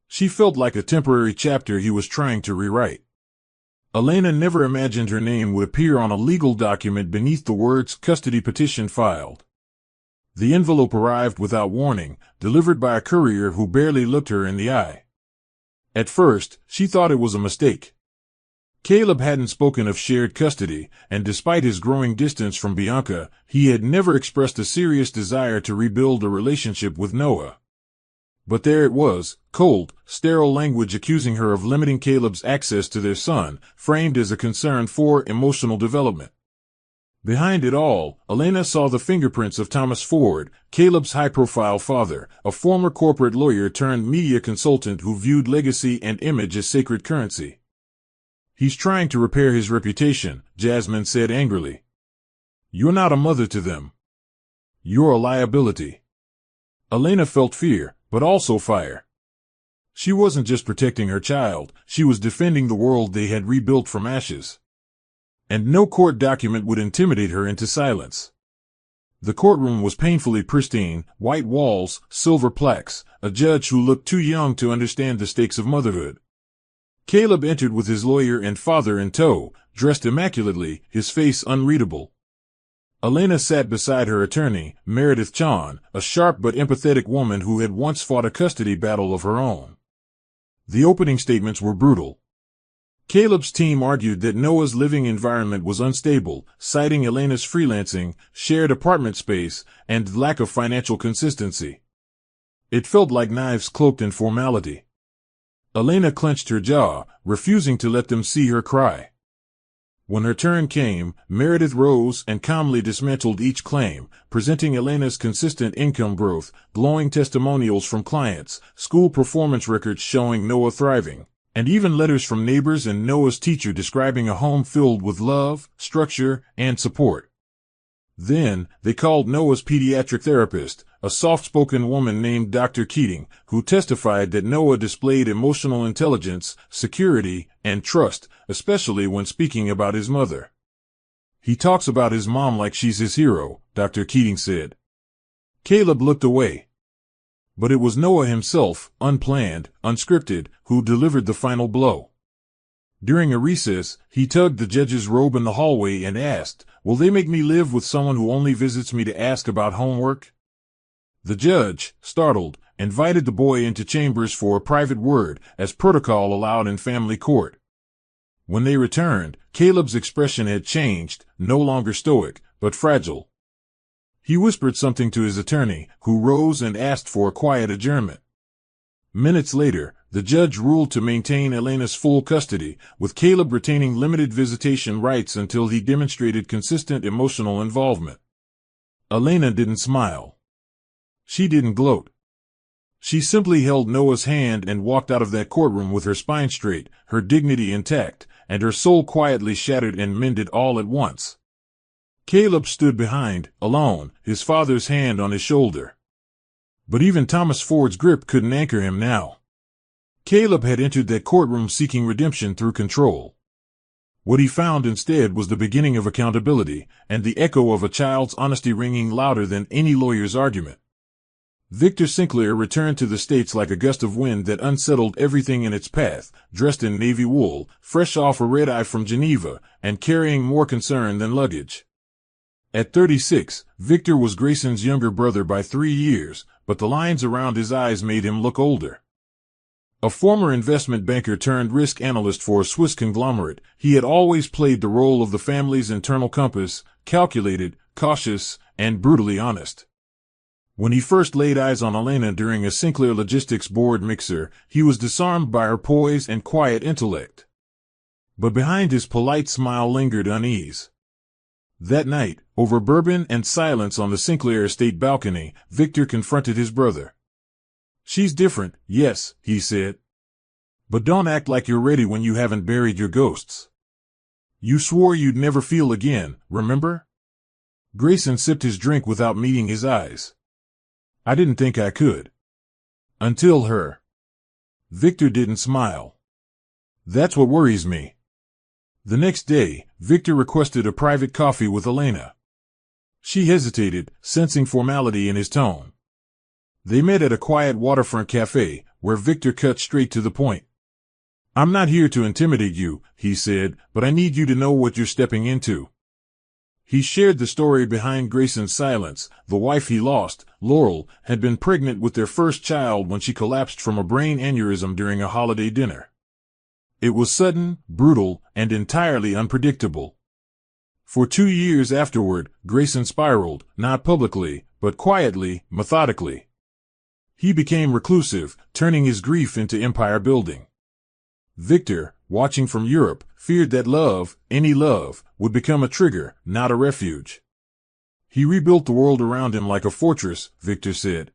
She felt like a temporary chapter he was trying to rewrite. Elena never imagined her name would appear on a legal document beneath the words "custody petition filed." The envelope arrived without warning, delivered by a courier who barely looked her in the eye. At first, she thought it was a mistake. Caleb hadn't spoken of shared custody, and despite his growing distance from Bianca, he had never expressed a serious desire to rebuild a relationship with Noah. But there it was, cold, sterile language accusing her of limiting Caleb's access to their son, framed as a concern for emotional development. Behind it all, Elena saw the fingerprints of Thomas Ford, Caleb's high-profile father, a former corporate lawyer turned media consultant who viewed legacy and image as sacred currency. "He's trying to repair his reputation," Jasmine said angrily. "You're not a mother to them. You're a liability." Elena felt fear, but also fire. She wasn't just protecting her child, she was defending the world they had rebuilt from ashes. And no court document would intimidate her into silence. The courtroom was painfully pristine, white walls, silver plaques, a judge who looked too young to understand the stakes of motherhood. Caleb entered with his lawyer and father in tow, dressed immaculately, his face unreadable. Elena sat beside her attorney, Meredith Chon, a sharp but empathetic woman who had once fought a custody battle of her own. The opening statements were brutal. Caleb's team argued that Noah's living environment was unstable, citing Elena's freelancing, shared apartment space, and lack of financial consistency. It felt like knives cloaked in formality. Elena clenched her jaw, refusing to let them see her cry. When her turn came, Meredith rose and calmly dismantled each claim, presenting Elena's consistent income growth, glowing testimonials from clients, school performance records showing Noah thriving, and even letters from neighbors and Noah's teacher describing a home filled with love, structure, and support. Then, they called Noah's pediatric therapist, a soft-spoken woman named Dr. Keating, who testified that Noah displayed emotional intelligence, security, and trust, especially when speaking about his mother. "He talks about his mom like she's his hero," Dr. Keating said. Caleb looked away. But it was Noah himself, unplanned, unscripted, who delivered the final blow. During a recess, he tugged the judge's robe in the hallway and asked, "Will they make me live with someone who only visits me to ask about homework?" The judge, startled, invited the boy into chambers for a private word, as protocol allowed in family court. When they returned, Caleb's expression had changed, no longer stoic, but fragile. He whispered something to his attorney, who rose and asked for a quiet adjournment. Minutes later, the judge ruled to maintain Elena's full custody, with Caleb retaining limited visitation rights until he demonstrated consistent emotional involvement. Elena didn't smile. She didn't gloat. She simply held Noah's hand and walked out of that courtroom with her spine straight, her dignity intact, and her soul quietly shattered and mended all at once. Caleb stood behind, alone, his father's hand on his shoulder. But even Thomas Ford's grip couldn't anchor him now. Caleb had entered that courtroom seeking redemption through control. What he found instead was the beginning of accountability, and the echo of a child's honesty ringing louder than any lawyer's argument. Victor Sinclair returned to the States like a gust of wind that unsettled everything in its path, dressed in navy wool, fresh off a red-eye from Geneva, and carrying more concern than luggage. At 36, Victor was Grayson's younger brother by 3 years, but the lines around his eyes made him look older. A former investment banker turned risk analyst for a Swiss conglomerate, he had always played the role of the family's internal compass, calculated, cautious, and brutally honest. When he first laid eyes on Elena during a Sinclair Logistics board mixer, he was disarmed by her poise and quiet intellect. But behind his polite smile lingered unease. That night, over bourbon and silence on the Sinclair estate balcony, Victor confronted his brother. "She's different, yes," he said. "But don't act like you're ready when you haven't buried your ghosts. You swore you'd never feel again, remember?" Grayson sipped his drink without meeting his eyes. "I didn't think I could. Until her." Victor didn't smile. "That's what worries me." The next day, Victor requested a private coffee with Elena. She hesitated, sensing formality in his tone. They met at a quiet waterfront cafe, where Victor cut straight to the point. "I'm not here to intimidate you," he said, "but I need you to know what you're stepping into." He shared the story behind Grayson's silence. The wife he lost, Laurel, had been pregnant with their first child when she collapsed from a brain aneurysm during a holiday dinner. It was sudden, brutal, and entirely unpredictable. For 2 years afterward, Grayson spiraled, not publicly, but quietly, methodically. He became reclusive, turning his grief into empire building. Victor, watching from Europe, feared that love, any love, would become a trigger, not a refuge. "He rebuilt the world around him like a fortress," Victor said.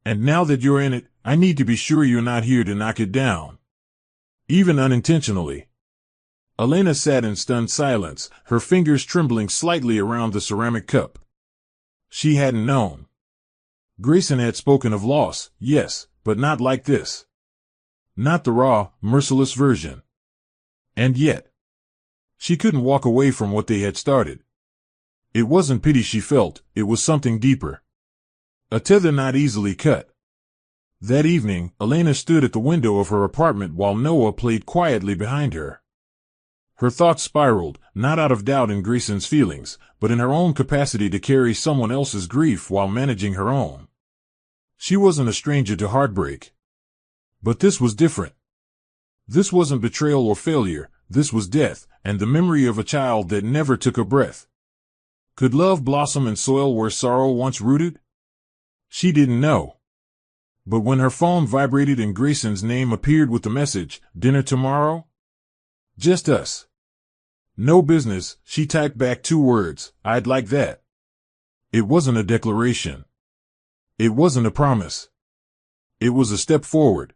"And now that you're in it, I need to be sure you're not here to knock it down. Even unintentionally." Elena sat in stunned silence, her fingers trembling slightly around the ceramic cup. She hadn't known. Grayson had spoken of loss, yes, but not like this. Not the raw, merciless version. And yet, she couldn't walk away from what they had started. It wasn't pity she felt, it was something deeper. A tether not easily cut. That evening, Elena stood at the window of her apartment while Noah played quietly behind her. Her thoughts spiraled, not out of doubt in Grayson's feelings, but in her own capacity to carry someone else's grief while managing her own. She wasn't a stranger to heartbreak. But this was different. This wasn't betrayal or failure, this was death, and the memory of a child that never took a breath. Could love blossom in soil where sorrow once rooted? She didn't know. But when her phone vibrated and Grayson's name appeared with the message, "Dinner tomorrow? Just us." "No business," she typed back 2 words, "I'd like that." It wasn't a declaration. It wasn't a promise. It was a step forward.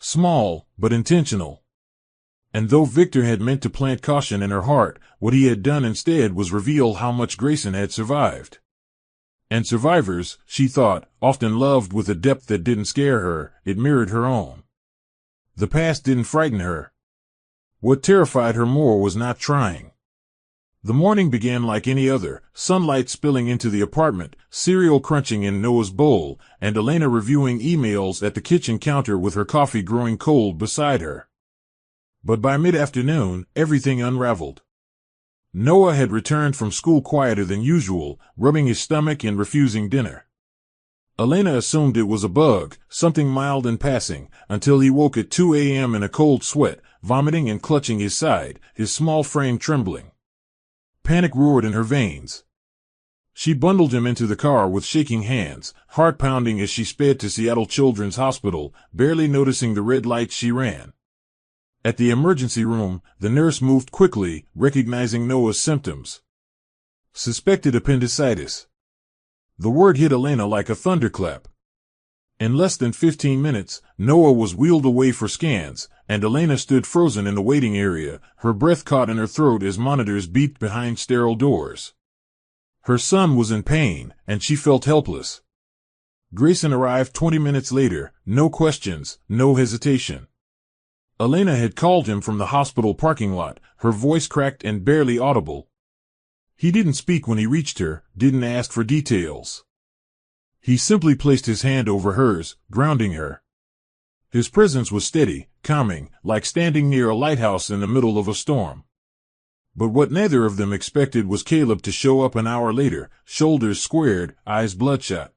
Small, but intentional. And though Victor had meant to plant caution in her heart, what he had done instead was reveal how much Grayson had survived. And survivors, she thought, often loved with a depth that didn't scare her, it mirrored her own. The past didn't frighten her. What terrified her more was not trying. The morning began like any other, sunlight spilling into the apartment, cereal crunching in Noah's bowl, and Elena reviewing emails at the kitchen counter with her coffee growing cold beside her. But by mid-afternoon, everything unraveled. Noah had returned from school quieter than usual, rubbing his stomach and refusing dinner. Elena assumed it was a bug, something mild and passing, until he woke at 2 a.m. in a cold sweat, vomiting and clutching his side, his small frame trembling. Panic roared in her veins. She bundled him into the car with shaking hands, heart pounding as she sped to Seattle Children's Hospital, barely noticing the red lights she ran. At the emergency room, the nurse moved quickly, recognizing Noah's symptoms. Suspected appendicitis. The word hit Elena like a thunderclap. In less than 15 minutes, Noah was wheeled away for scans, and Elena stood frozen in the waiting area, her breath caught in her throat as monitors beeped behind sterile doors. Her son was in pain, and she felt helpless. Grayson arrived 20 minutes later, no questions, no hesitation. Elena had called him from the hospital parking lot, her voice cracked and barely audible. He didn't speak when he reached her, didn't ask for details. He simply placed his hand over hers, grounding her. His presence was steady, calming, like standing near a lighthouse in the middle of a storm. But what neither of them expected was Caleb to show up an hour later, shoulders squared, eyes bloodshot.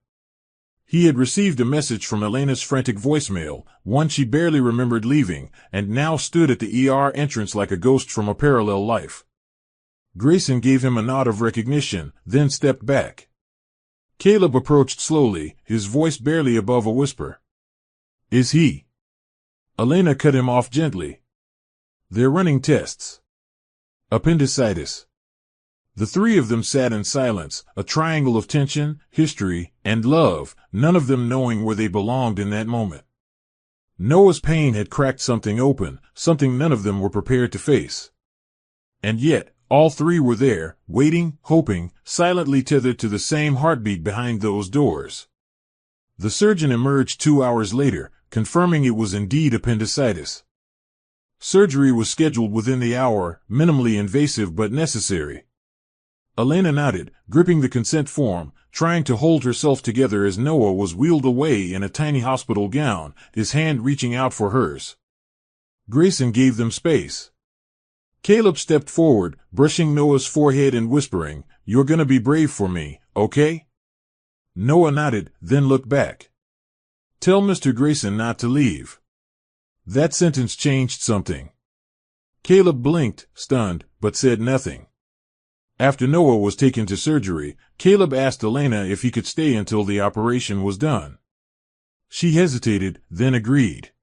He had received a message from Elena's frantic voicemail, one she barely remembered leaving, and now stood at the ER entrance like a ghost from a parallel life. Grayson gave him a nod of recognition, then stepped back. Caleb approached slowly, his voice barely above a whisper. "Is he?" Elena cut him off gently. "They're running tests. Appendicitis." The 3 of them sat in silence, a triangle of tension, history, and love, none of them knowing where they belonged in that moment. Noah's pain had cracked something open, something none of them were prepared to face. And yet, all 3 were there, waiting, hoping, silently tethered to the same heartbeat behind those doors. The surgeon emerged 2 hours later, confirming it was indeed appendicitis. Surgery was scheduled within the hour, minimally invasive but necessary. Elena nodded, gripping the consent form, trying to hold herself together as Noah was wheeled away in a tiny hospital gown, his hand reaching out for hers. Grayson gave them space. Caleb stepped forward, brushing Noah's forehead and whispering, "You're gonna be brave for me, okay?" Noah nodded, then looked back. "Tell Mr. Grayson not to leave." That sentence changed something. Caleb blinked, stunned, but said nothing. After Noah was taken to surgery, Caleb asked Elena if he could stay until the operation was done. She hesitated, then agreed.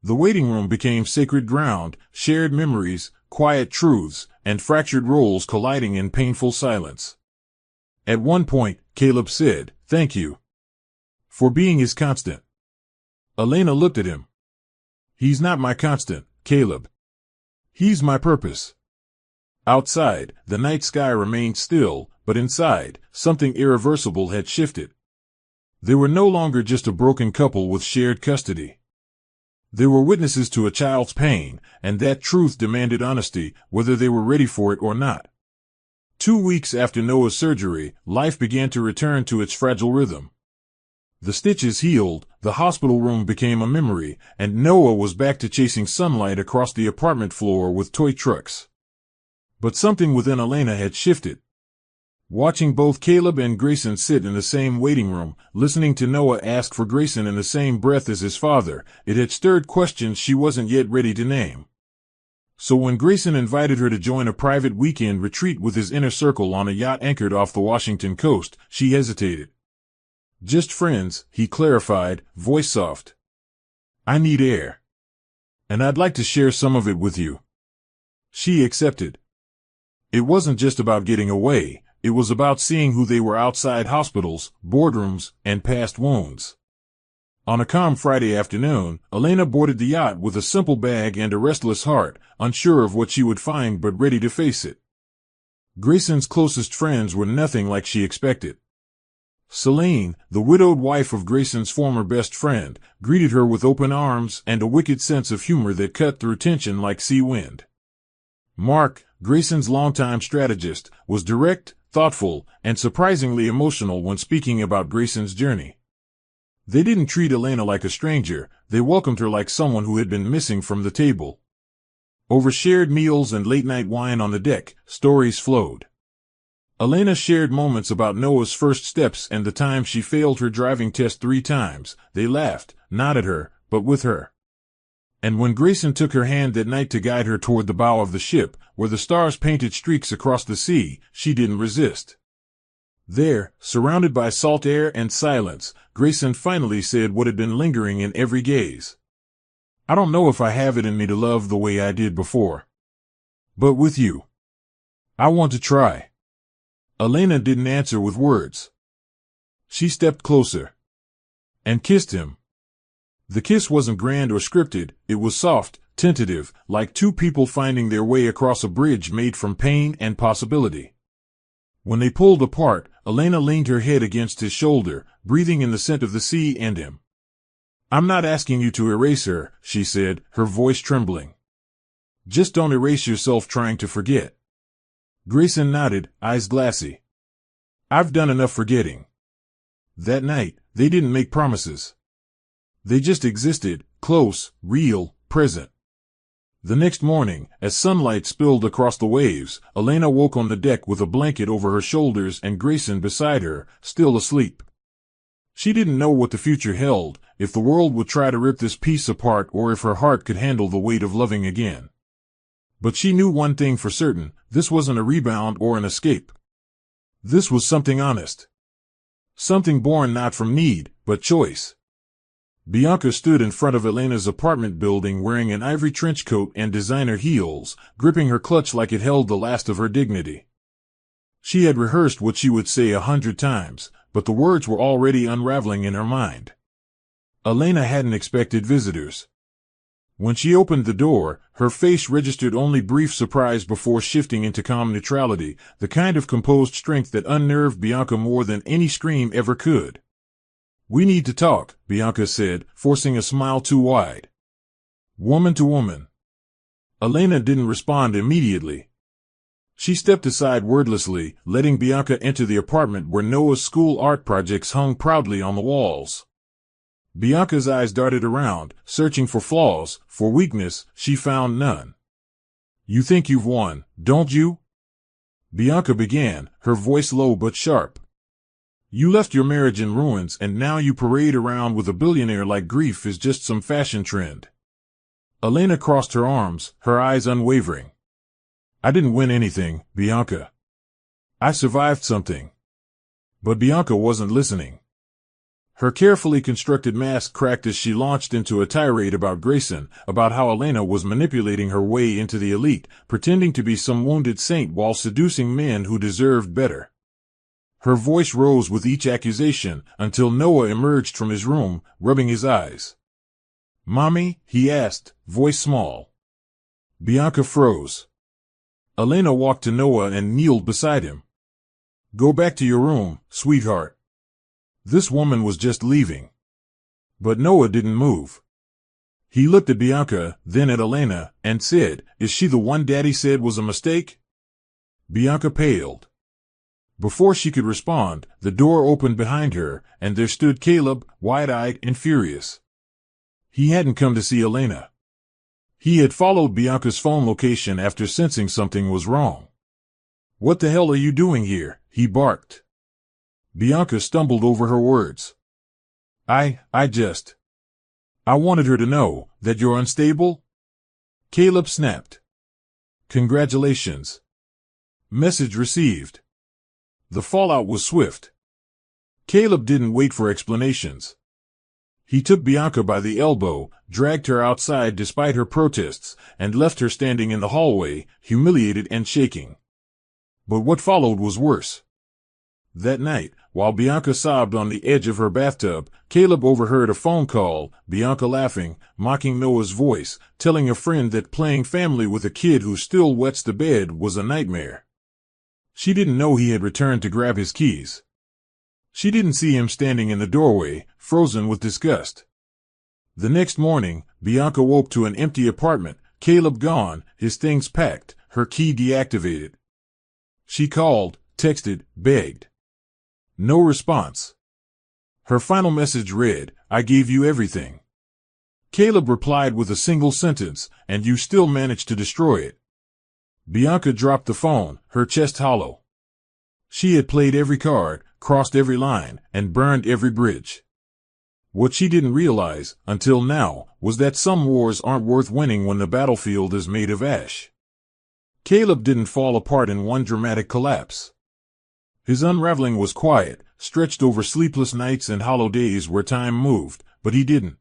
The waiting room became sacred ground, shared memories, quiet truths, and fractured roles colliding in painful silence. At one point, Caleb said, "Thank you for being his constant." Elena looked at him. "He's not my constant, Caleb. He's my purpose." Outside, the night sky remained still, but inside, something irreversible had shifted. They were no longer just a broken couple with shared custody. They were witnesses to a child's pain, and that truth demanded honesty, whether they were ready for it or not. 2 weeks after Noah's surgery, life began to return to its fragile rhythm. The stitches healed, the hospital room became a memory, and Noah was back to chasing sunlight across the apartment floor with toy trucks. But something within Elena had shifted. Watching both Caleb and Grayson sit in the same waiting room, listening to Noah ask for Grayson in the same breath as his father, it had stirred questions she wasn't yet ready to name. So when Grayson invited her to join a private weekend retreat with his inner circle on a yacht anchored off the Washington coast, she hesitated. Just friends, he clarified, voice soft. I need air. And I'd like to share some of it with you. She accepted. It wasn't just about getting away, it was about seeing who they were outside hospitals, boardrooms, and past wounds. On a calm Friday afternoon, Elena boarded the yacht with a simple bag and a restless heart, unsure of what she would find but ready to face it. Grayson's closest friends were nothing like she expected. Selene, the widowed wife of Grayson's former best friend, greeted her with open arms and a wicked sense of humor that cut through tension like sea wind. Mark, Grayson's longtime strategist, was direct, thoughtful, and surprisingly emotional when speaking about Grayson's journey. They didn't treat Elena like a stranger, they welcomed her like someone who had been missing from the table. Over shared meals and late-night wine on the deck, stories flowed. Elena shared moments about Noah's first steps and the time she failed her driving test 3 times. They laughed, not at her, but with her. And when Grayson took her hand that night to guide her toward the bow of the ship, where the stars painted streaks across the sea, she didn't resist. There, surrounded by salt air and silence, Grayson finally said what had been lingering in every gaze. I don't know if I have it in me to love the way I did before. But with you, I want to try. Elena didn't answer with words. She stepped closer and kissed him. The kiss wasn't grand or scripted, it was soft, tentative, like two people finding their way across a bridge made from pain and possibility. When they pulled apart, Elena leaned her head against his shoulder, breathing in the scent of the sea and him. I'm not asking you to erase her, she said, her voice trembling. Just don't erase yourself trying to forget. Grayson nodded, eyes glassy. I've done enough forgetting. That night, they didn't make promises. They just existed, close, real, present. The next morning, as sunlight spilled across the waves, Elena woke on the deck with a blanket over her shoulders and Grayson beside her, still asleep. She didn't know what the future held, if the world would try to rip this piece apart or if her heart could handle the weight of loving again. But she knew one thing for certain, this wasn't a rebound or an escape. This was something honest. Something born not from need, but choice. Bianca stood in front of Elena's apartment building wearing an ivory trench coat and designer heels, gripping her clutch like it held the last of her dignity. She had rehearsed what she would say 100 times, but the words were already unraveling in her mind. Elena hadn't expected visitors. When she opened the door, her face registered only brief surprise before shifting into calm neutrality, the kind of composed strength that unnerved Bianca more than any scream ever could. We need to talk, Bianca said, forcing a smile too wide. Woman to woman. Elena didn't respond immediately. She stepped aside wordlessly, letting Bianca enter the apartment where Noah's school art projects hung proudly on the walls. Bianca's eyes darted around, searching for flaws, for weakness. She found none. You think you've won, don't you? Bianca began, her voice low but sharp. You left your marriage in ruins and now you parade around with a billionaire like grief is just some fashion trend. Elena crossed her arms, her eyes unwavering. I didn't win anything, Bianca. I survived something. But Bianca wasn't listening. Her carefully constructed mask cracked as she launched into a tirade about Grayson, about how Elena was manipulating her way into the elite, pretending to be some wounded saint while seducing men who deserved better. Her voice rose with each accusation, until Noah emerged from his room, rubbing his eyes. Mommy? He asked, voice small. Bianca froze. Elena walked to Noah and kneeled beside him. Go back to your room, sweetheart. This woman was just leaving. But Noah didn't move. He looked at Bianca, then at Elena, and said, Is she the one Daddy said was a mistake? Bianca paled. Before she could respond, the door opened behind her, and there stood Caleb, wide-eyed and furious. He hadn't come to see Elena. He had followed Bianca's phone location after sensing something was wrong. What the hell are you doing here? He barked. Bianca stumbled over her words. I wanted her to know that you're unstable. Caleb snapped. Congratulations. Message received. The fallout was swift. Caleb didn't wait for explanations. He took Bianca by the elbow, dragged her outside despite her protests, and left her standing in the hallway, humiliated and shaking. But what followed was worse. That night, while Bianca sobbed on the edge of her bathtub, Caleb overheard a phone call, Bianca laughing, mocking Noah's voice, telling a friend that playing family with a kid who still wets the bed was a nightmare. She didn't know he had returned to grab his keys. She didn't see him standing in the doorway, frozen with disgust. The next morning, Bianca woke to an empty apartment, Caleb gone, his things packed, her key deactivated. She called, texted, begged. No response. Her final message read, "I gave you everything." Caleb replied with a single sentence, "And you still managed to destroy it." Bianca dropped the phone, her chest hollow. She had played every card, crossed every line, and burned every bridge. What she didn't realize, until now, was that some wars aren't worth winning when the battlefield is made of ash. Caleb didn't fall apart in one dramatic collapse. His unraveling was quiet, stretched over sleepless nights and hollow days where time moved, but he didn't.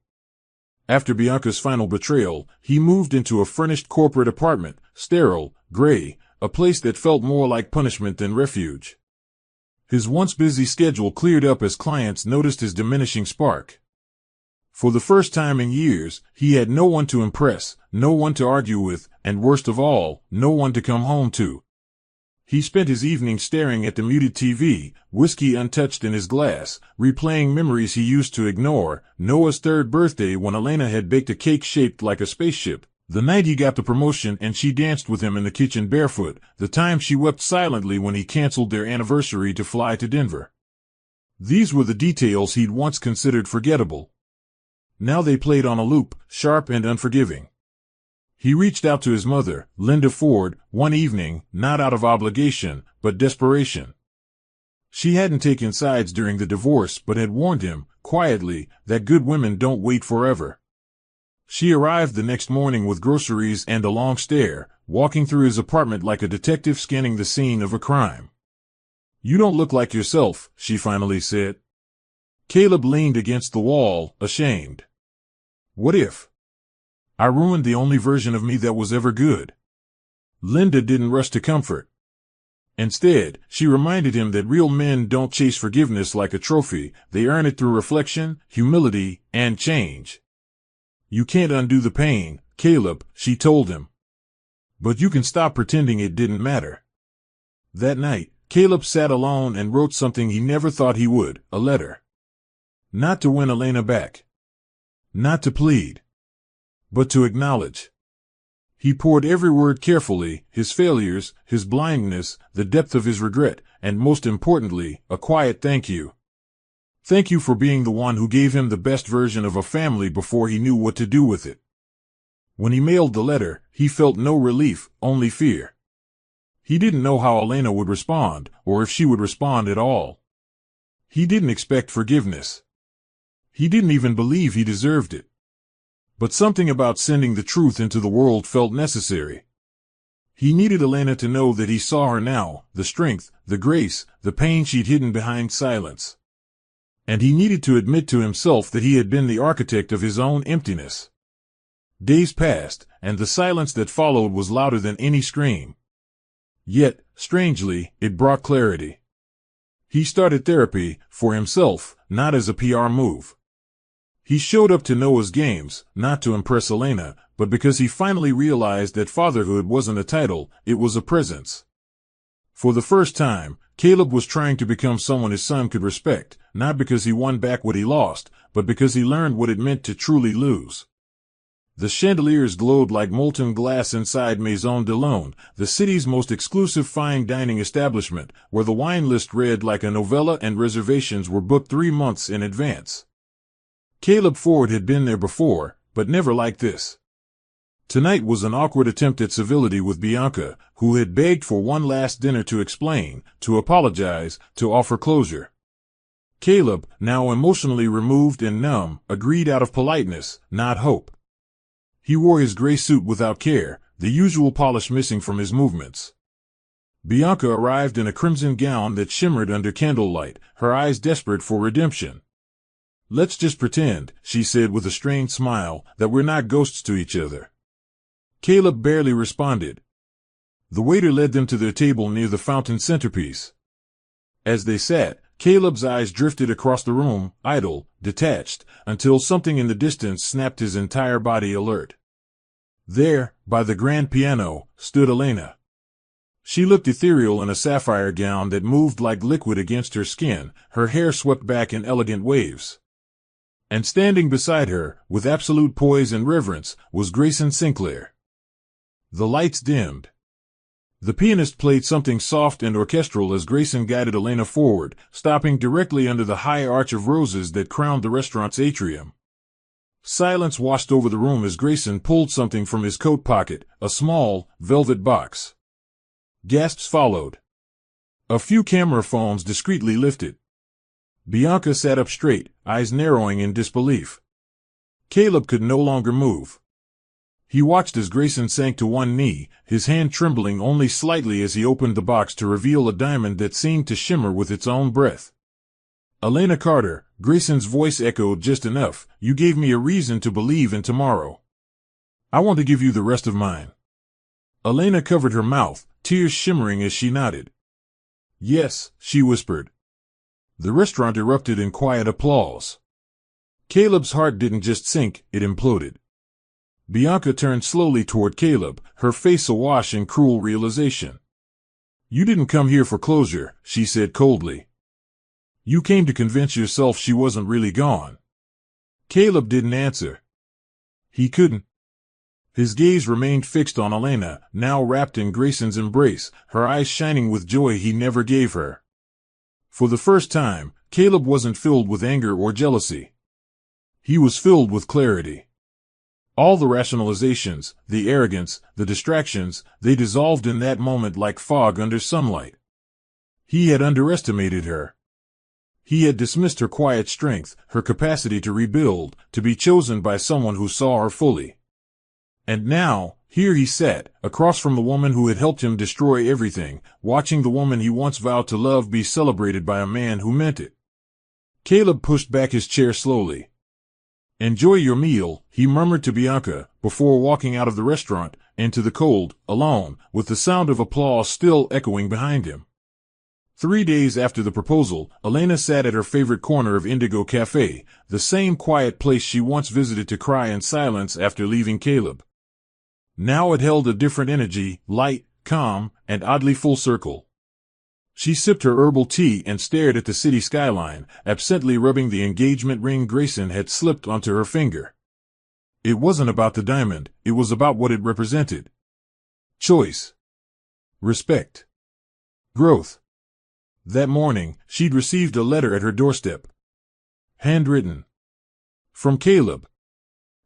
After Bianca's final betrayal, he moved into a furnished corporate apartment, sterile, gray, a place that felt more like punishment than refuge. His once busy schedule cleared up as clients noticed his diminishing spark. For the first time in years, he had no one to impress, no one to argue with, and worst of all, no one to come home to. He spent his evenings staring at the muted TV, whiskey untouched in his glass, replaying memories he used to ignore, Noah's third birthday when Elena had baked a cake shaped like a spaceship, the night he got the promotion and she danced with him in the kitchen barefoot, the time she wept silently when he canceled their anniversary to fly to Denver. These were the details he'd once considered forgettable. Now they played on a loop, sharp and unforgiving. He reached out to his mother, Linda Ford, one evening, not out of obligation, but desperation. She hadn't taken sides during the divorce but had warned him, quietly, that good women don't wait forever. She arrived the next morning with groceries and a long stare, walking through his apartment like a detective scanning the scene of a crime. "You don't look like yourself," she finally said. Caleb leaned against the wall, ashamed. "What if I ruined the only version of me that was ever good?" Linda didn't rush to comfort. Instead, she reminded him that real men don't chase forgiveness like a trophy, they earn it through reflection, humility, and change. "You can't undo the pain, Caleb," she told him. "But you can stop pretending it didn't matter." That night, Caleb sat alone and wrote something he never thought he would, a letter. Not to win Elena back. Not to plead. But to acknowledge. He poured every word carefully, his failures, his blindness, the depth of his regret, and most importantly, a quiet thank you. Thank you for being the one who gave him the best version of a family before he knew what to do with it. When he mailed the letter, he felt no relief, only fear. He didn't know how Elena would respond, or if she would respond at all. He didn't expect forgiveness. He didn't even believe he deserved it. But something about sending the truth into the world felt necessary. He needed Elena to know that he saw her now, the strength, the grace, the pain she'd hidden behind silence. And he needed to admit to himself that he had been the architect of his own emptiness. Days passed, and the silence that followed was louder than any scream. Yet, strangely, it brought clarity. He started therapy, for himself, not as a PR move. He showed up to Noah's games, not to impress Elena, but because he finally realized that fatherhood wasn't a title, it was a presence. For the first time, Caleb was trying to become someone his son could respect, not because he won back what he lost, but because he learned what it meant to truly lose. The chandeliers glowed like molten glass inside Maison de Lune, the city's most exclusive fine dining establishment, where the wine list read like a novella and reservations were booked 3 months in advance. Caleb Ford had been there before, but never like this. Tonight was an awkward attempt at civility with Bianca, who had begged for one last dinner to explain, to apologize, to offer closure. Caleb, now emotionally removed and numb, agreed out of politeness, not hope. He wore his gray suit without care, the usual polish missing from his movements. Bianca arrived in a crimson gown that shimmered under candlelight, her eyes desperate for redemption. "Let's just pretend," she said with a strained smile, "that we're not ghosts to each other." Caleb barely responded. The waiter led them to their table near the fountain centerpiece. As they sat, Caleb's eyes drifted across the room, idle, detached, until something in the distance snapped his entire body alert. There, by the grand piano, stood Elena. She looked ethereal in a sapphire gown that moved like liquid against her skin, her hair swept back in elegant waves. And standing beside her, with absolute poise and reverence, was Grayson Sinclair. The lights dimmed. The pianist played something soft and orchestral as Grayson guided Elena forward, stopping directly under the high arch of roses that crowned the restaurant's atrium. Silence washed over the room as Grayson pulled something from his coat pocket, a small, velvet box. Gasps followed. A few camera phones discreetly lifted. Bianca sat up straight, eyes narrowing in disbelief. Caleb could no longer move. He watched as Grayson sank to one knee, his hand trembling only slightly as he opened the box to reveal a diamond that seemed to shimmer with its own breath. "Elena Carter," Grayson's voice echoed just enough, "you gave me a reason to believe in tomorrow. I want to give you the rest of mine." Elena covered her mouth, tears shimmering as she nodded. "Yes," she whispered. The restaurant erupted in quiet applause. Caleb's heart didn't just sink, it imploded. Bianca turned slowly toward Caleb, her face awash in cruel realization. "You didn't come here for closure," she said coldly. "You came to convince yourself she wasn't really gone." Caleb didn't answer. He couldn't. His gaze remained fixed on Elena, now wrapped in Grayson's embrace, her eyes shining with joy he never gave her. For the first time, Caleb wasn't filled with anger or jealousy. He was filled with clarity. All the rationalizations, the arrogance, the distractions, they dissolved in that moment like fog under sunlight. He had underestimated her. He had dismissed her quiet strength, her capacity to rebuild, to be chosen by someone who saw her fully. And now, here he sat, across from the woman who had helped him destroy everything, watching the woman he once vowed to love be celebrated by a man who meant it. Caleb pushed back his chair slowly. "Enjoy your meal," he murmured to Bianca, before walking out of the restaurant, into the cold, alone, with the sound of applause still echoing behind him. 3 days after the proposal, Elena sat at her favorite corner of Indigo Cafe, the same quiet place she once visited to cry in silence after leaving Caleb. Now it held a different energy, light, calm, and oddly full circle. She sipped her herbal tea and stared at the city skyline, absently rubbing the engagement ring Grayson had slipped onto her finger. It wasn't about the diamond, it was about what it represented. Choice. Respect. Growth. That morning, she'd received a letter at her doorstep. Handwritten. From Caleb.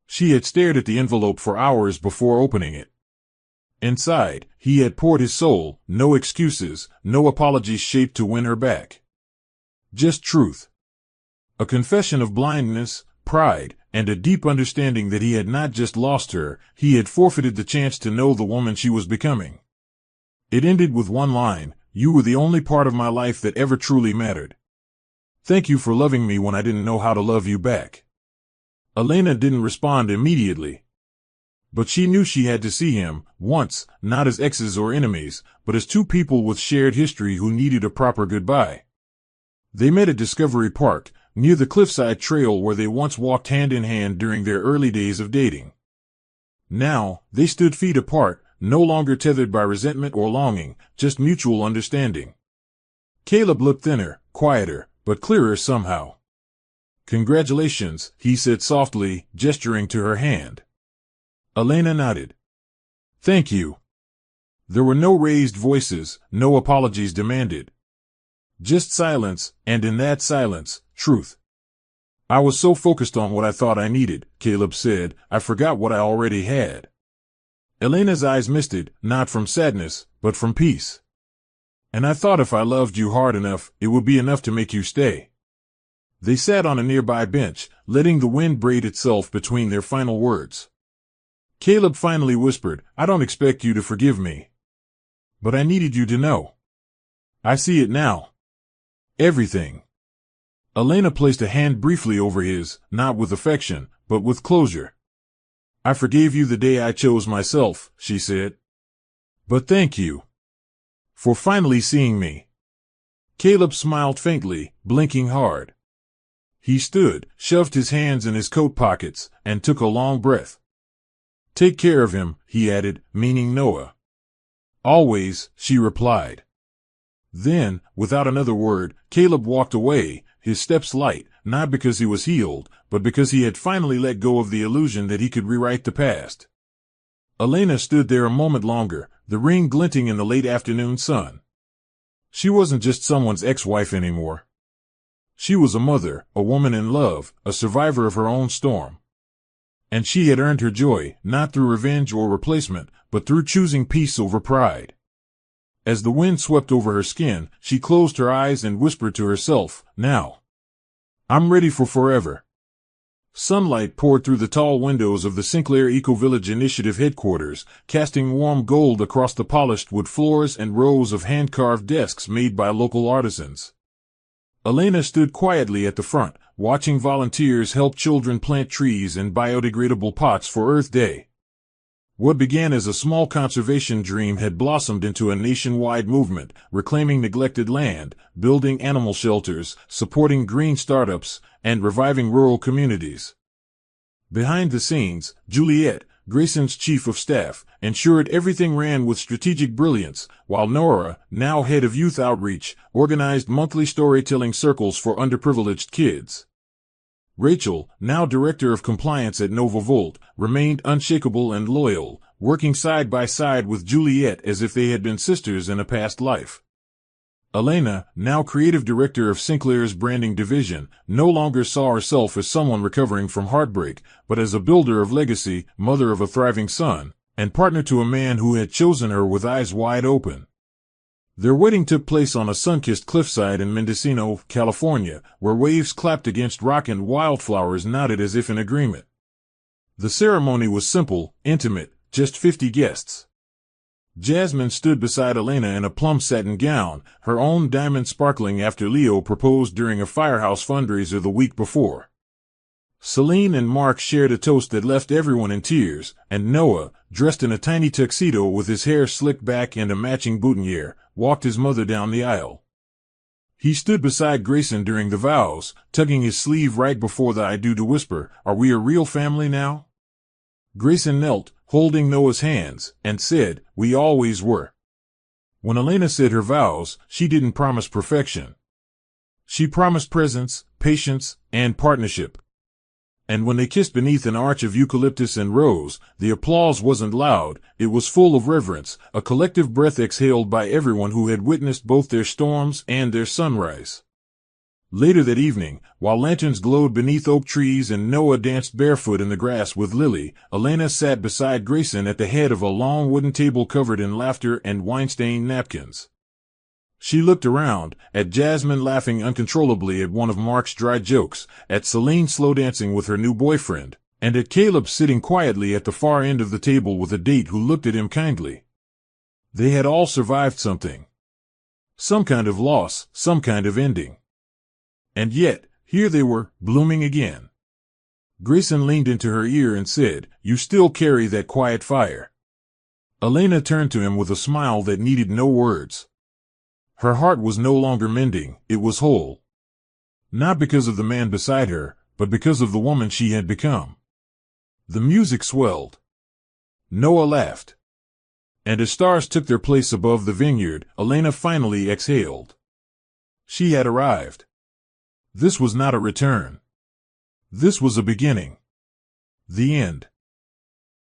She had stared at the envelope for hours before opening it. Inside, he had poured his soul, no excuses, no apologies shaped to win her back. Just truth. A confession of blindness, pride, and a deep understanding that he had not just lost her, he had forfeited the chance to know the woman she was becoming. It ended with one line: "You were the only part of my life that ever truly mattered. Thank you for loving me when I didn't know how to love you back." Elena didn't respond immediately. But she knew she had to see him, once, not as exes or enemies, but as two people with shared history who needed a proper goodbye. They met at Discovery Park, near the cliffside trail where they once walked hand in hand during their early days of dating. Now, they stood feet apart, no longer tethered by resentment or longing, just mutual understanding. Caleb looked thinner, quieter, but clearer somehow. "Congratulations," he said softly, gesturing to her hand. Elena nodded. "Thank you." There were no raised voices, no apologies demanded. Just silence, and in that silence, truth. "I was so focused on what I thought I needed," Caleb said, "I forgot what I already had." Elena's eyes misted, not from sadness, but from peace. "And I thought if I loved you hard enough, it would be enough to make you stay." They sat on a nearby bench, letting the wind braid itself between their final words. Caleb finally whispered, "I don't expect you to forgive me. But I needed you to know. I see it now. Everything. Elena placed a hand briefly over his, not with affection, but with closure. I forgave you the day I chose myself, she said. But thank you for finally seeing me. Caleb smiled faintly, blinking hard. He stood, shoved his hands in his coat pockets, and took a long breath. Take care of him, he added, meaning Noah. Always, she replied. Then, without another word, Caleb walked away, his steps light, not because he was healed, but because he had finally let go of the illusion that he could rewrite the past. Elena stood there a moment longer, the ring glinting in the late afternoon sun. She wasn't just someone's ex-wife anymore. She was a mother, a woman in love, a survivor of her own storm. And she had earned her joy, not through revenge or replacement, but through choosing peace over pride. As the wind swept over her skin, she closed her eyes and whispered to herself, now. I'm ready for forever. Sunlight poured through the tall windows of the Sinclair Eco-Village Initiative headquarters, casting warm gold across the polished wood floors and rows of hand-carved desks made by local artisans. Elena stood quietly at the front, watching volunteers help children plant trees in biodegradable pots for Earth Day. What began as a small conservation dream had blossomed into a nationwide movement, reclaiming neglected land, building animal shelters, supporting green startups, and reviving rural communities. Behind the scenes, Juliet, Grayson's chief of staff, ensured everything ran with strategic brilliance, while Nora, now head of youth outreach, organized monthly storytelling circles for underprivileged kids. Rachel, now director of compliance at Nova Volt, remained unshakable and loyal, working side by side with Juliet as if they had been sisters in a past life. Elena, now creative director of Sinclair's branding division, no longer saw herself as someone recovering from heartbreak, but as a builder of legacy, mother of a thriving son, and partner to a man who had chosen her with eyes wide open. Their wedding took place on a sun-kissed cliffside in Mendocino, California, where waves clapped against rock and wildflowers nodded as if in agreement. The ceremony was simple, intimate, just 50 guests. Jasmine stood beside Elena in a plum satin gown, her own diamond sparkling after Leo proposed during a firehouse fundraiser the week before. Celine and Mark shared a toast that left everyone in tears, and Noah, dressed in a tiny tuxedo with his hair slicked back and a matching boutonniere, walked his mother down the aisle. He stood beside Grayson during the vows, tugging his sleeve right before the I do to whisper, "Are we a real family now?" Grayson knelt, holding Noah's hands, and said, "We always were." When Elena said her vows, she didn't promise perfection. She promised presence, patience, and partnership. And when they kissed beneath an arch of eucalyptus and rose, the applause wasn't loud, it was full of reverence, a collective breath exhaled by everyone who had witnessed both their storms and their sunrise. Later that evening, while lanterns glowed beneath oak trees and Noah danced barefoot in the grass with Lily, Elena sat beside Grayson at the head of a long wooden table covered in laughter and wine-stained napkins. She looked around, at Jasmine laughing uncontrollably at one of Mark's dry jokes, at Celine slow dancing with her new boyfriend, and at Caleb sitting quietly at the far end of the table with a date who looked at him kindly. They had all survived something. Some kind of loss, some kind of ending. And yet, here they were, blooming again. Grayson leaned into her ear and said, "You still carry that quiet fire." Elena turned to him with a smile that needed no words. Her heart was no longer mending, it was whole. Not because of the man beside her, but because of the woman she had become. The music swelled. Noah laughed. And as stars took their place above the vineyard, Elena finally exhaled. She had arrived. This was not a return. This was a beginning. The end.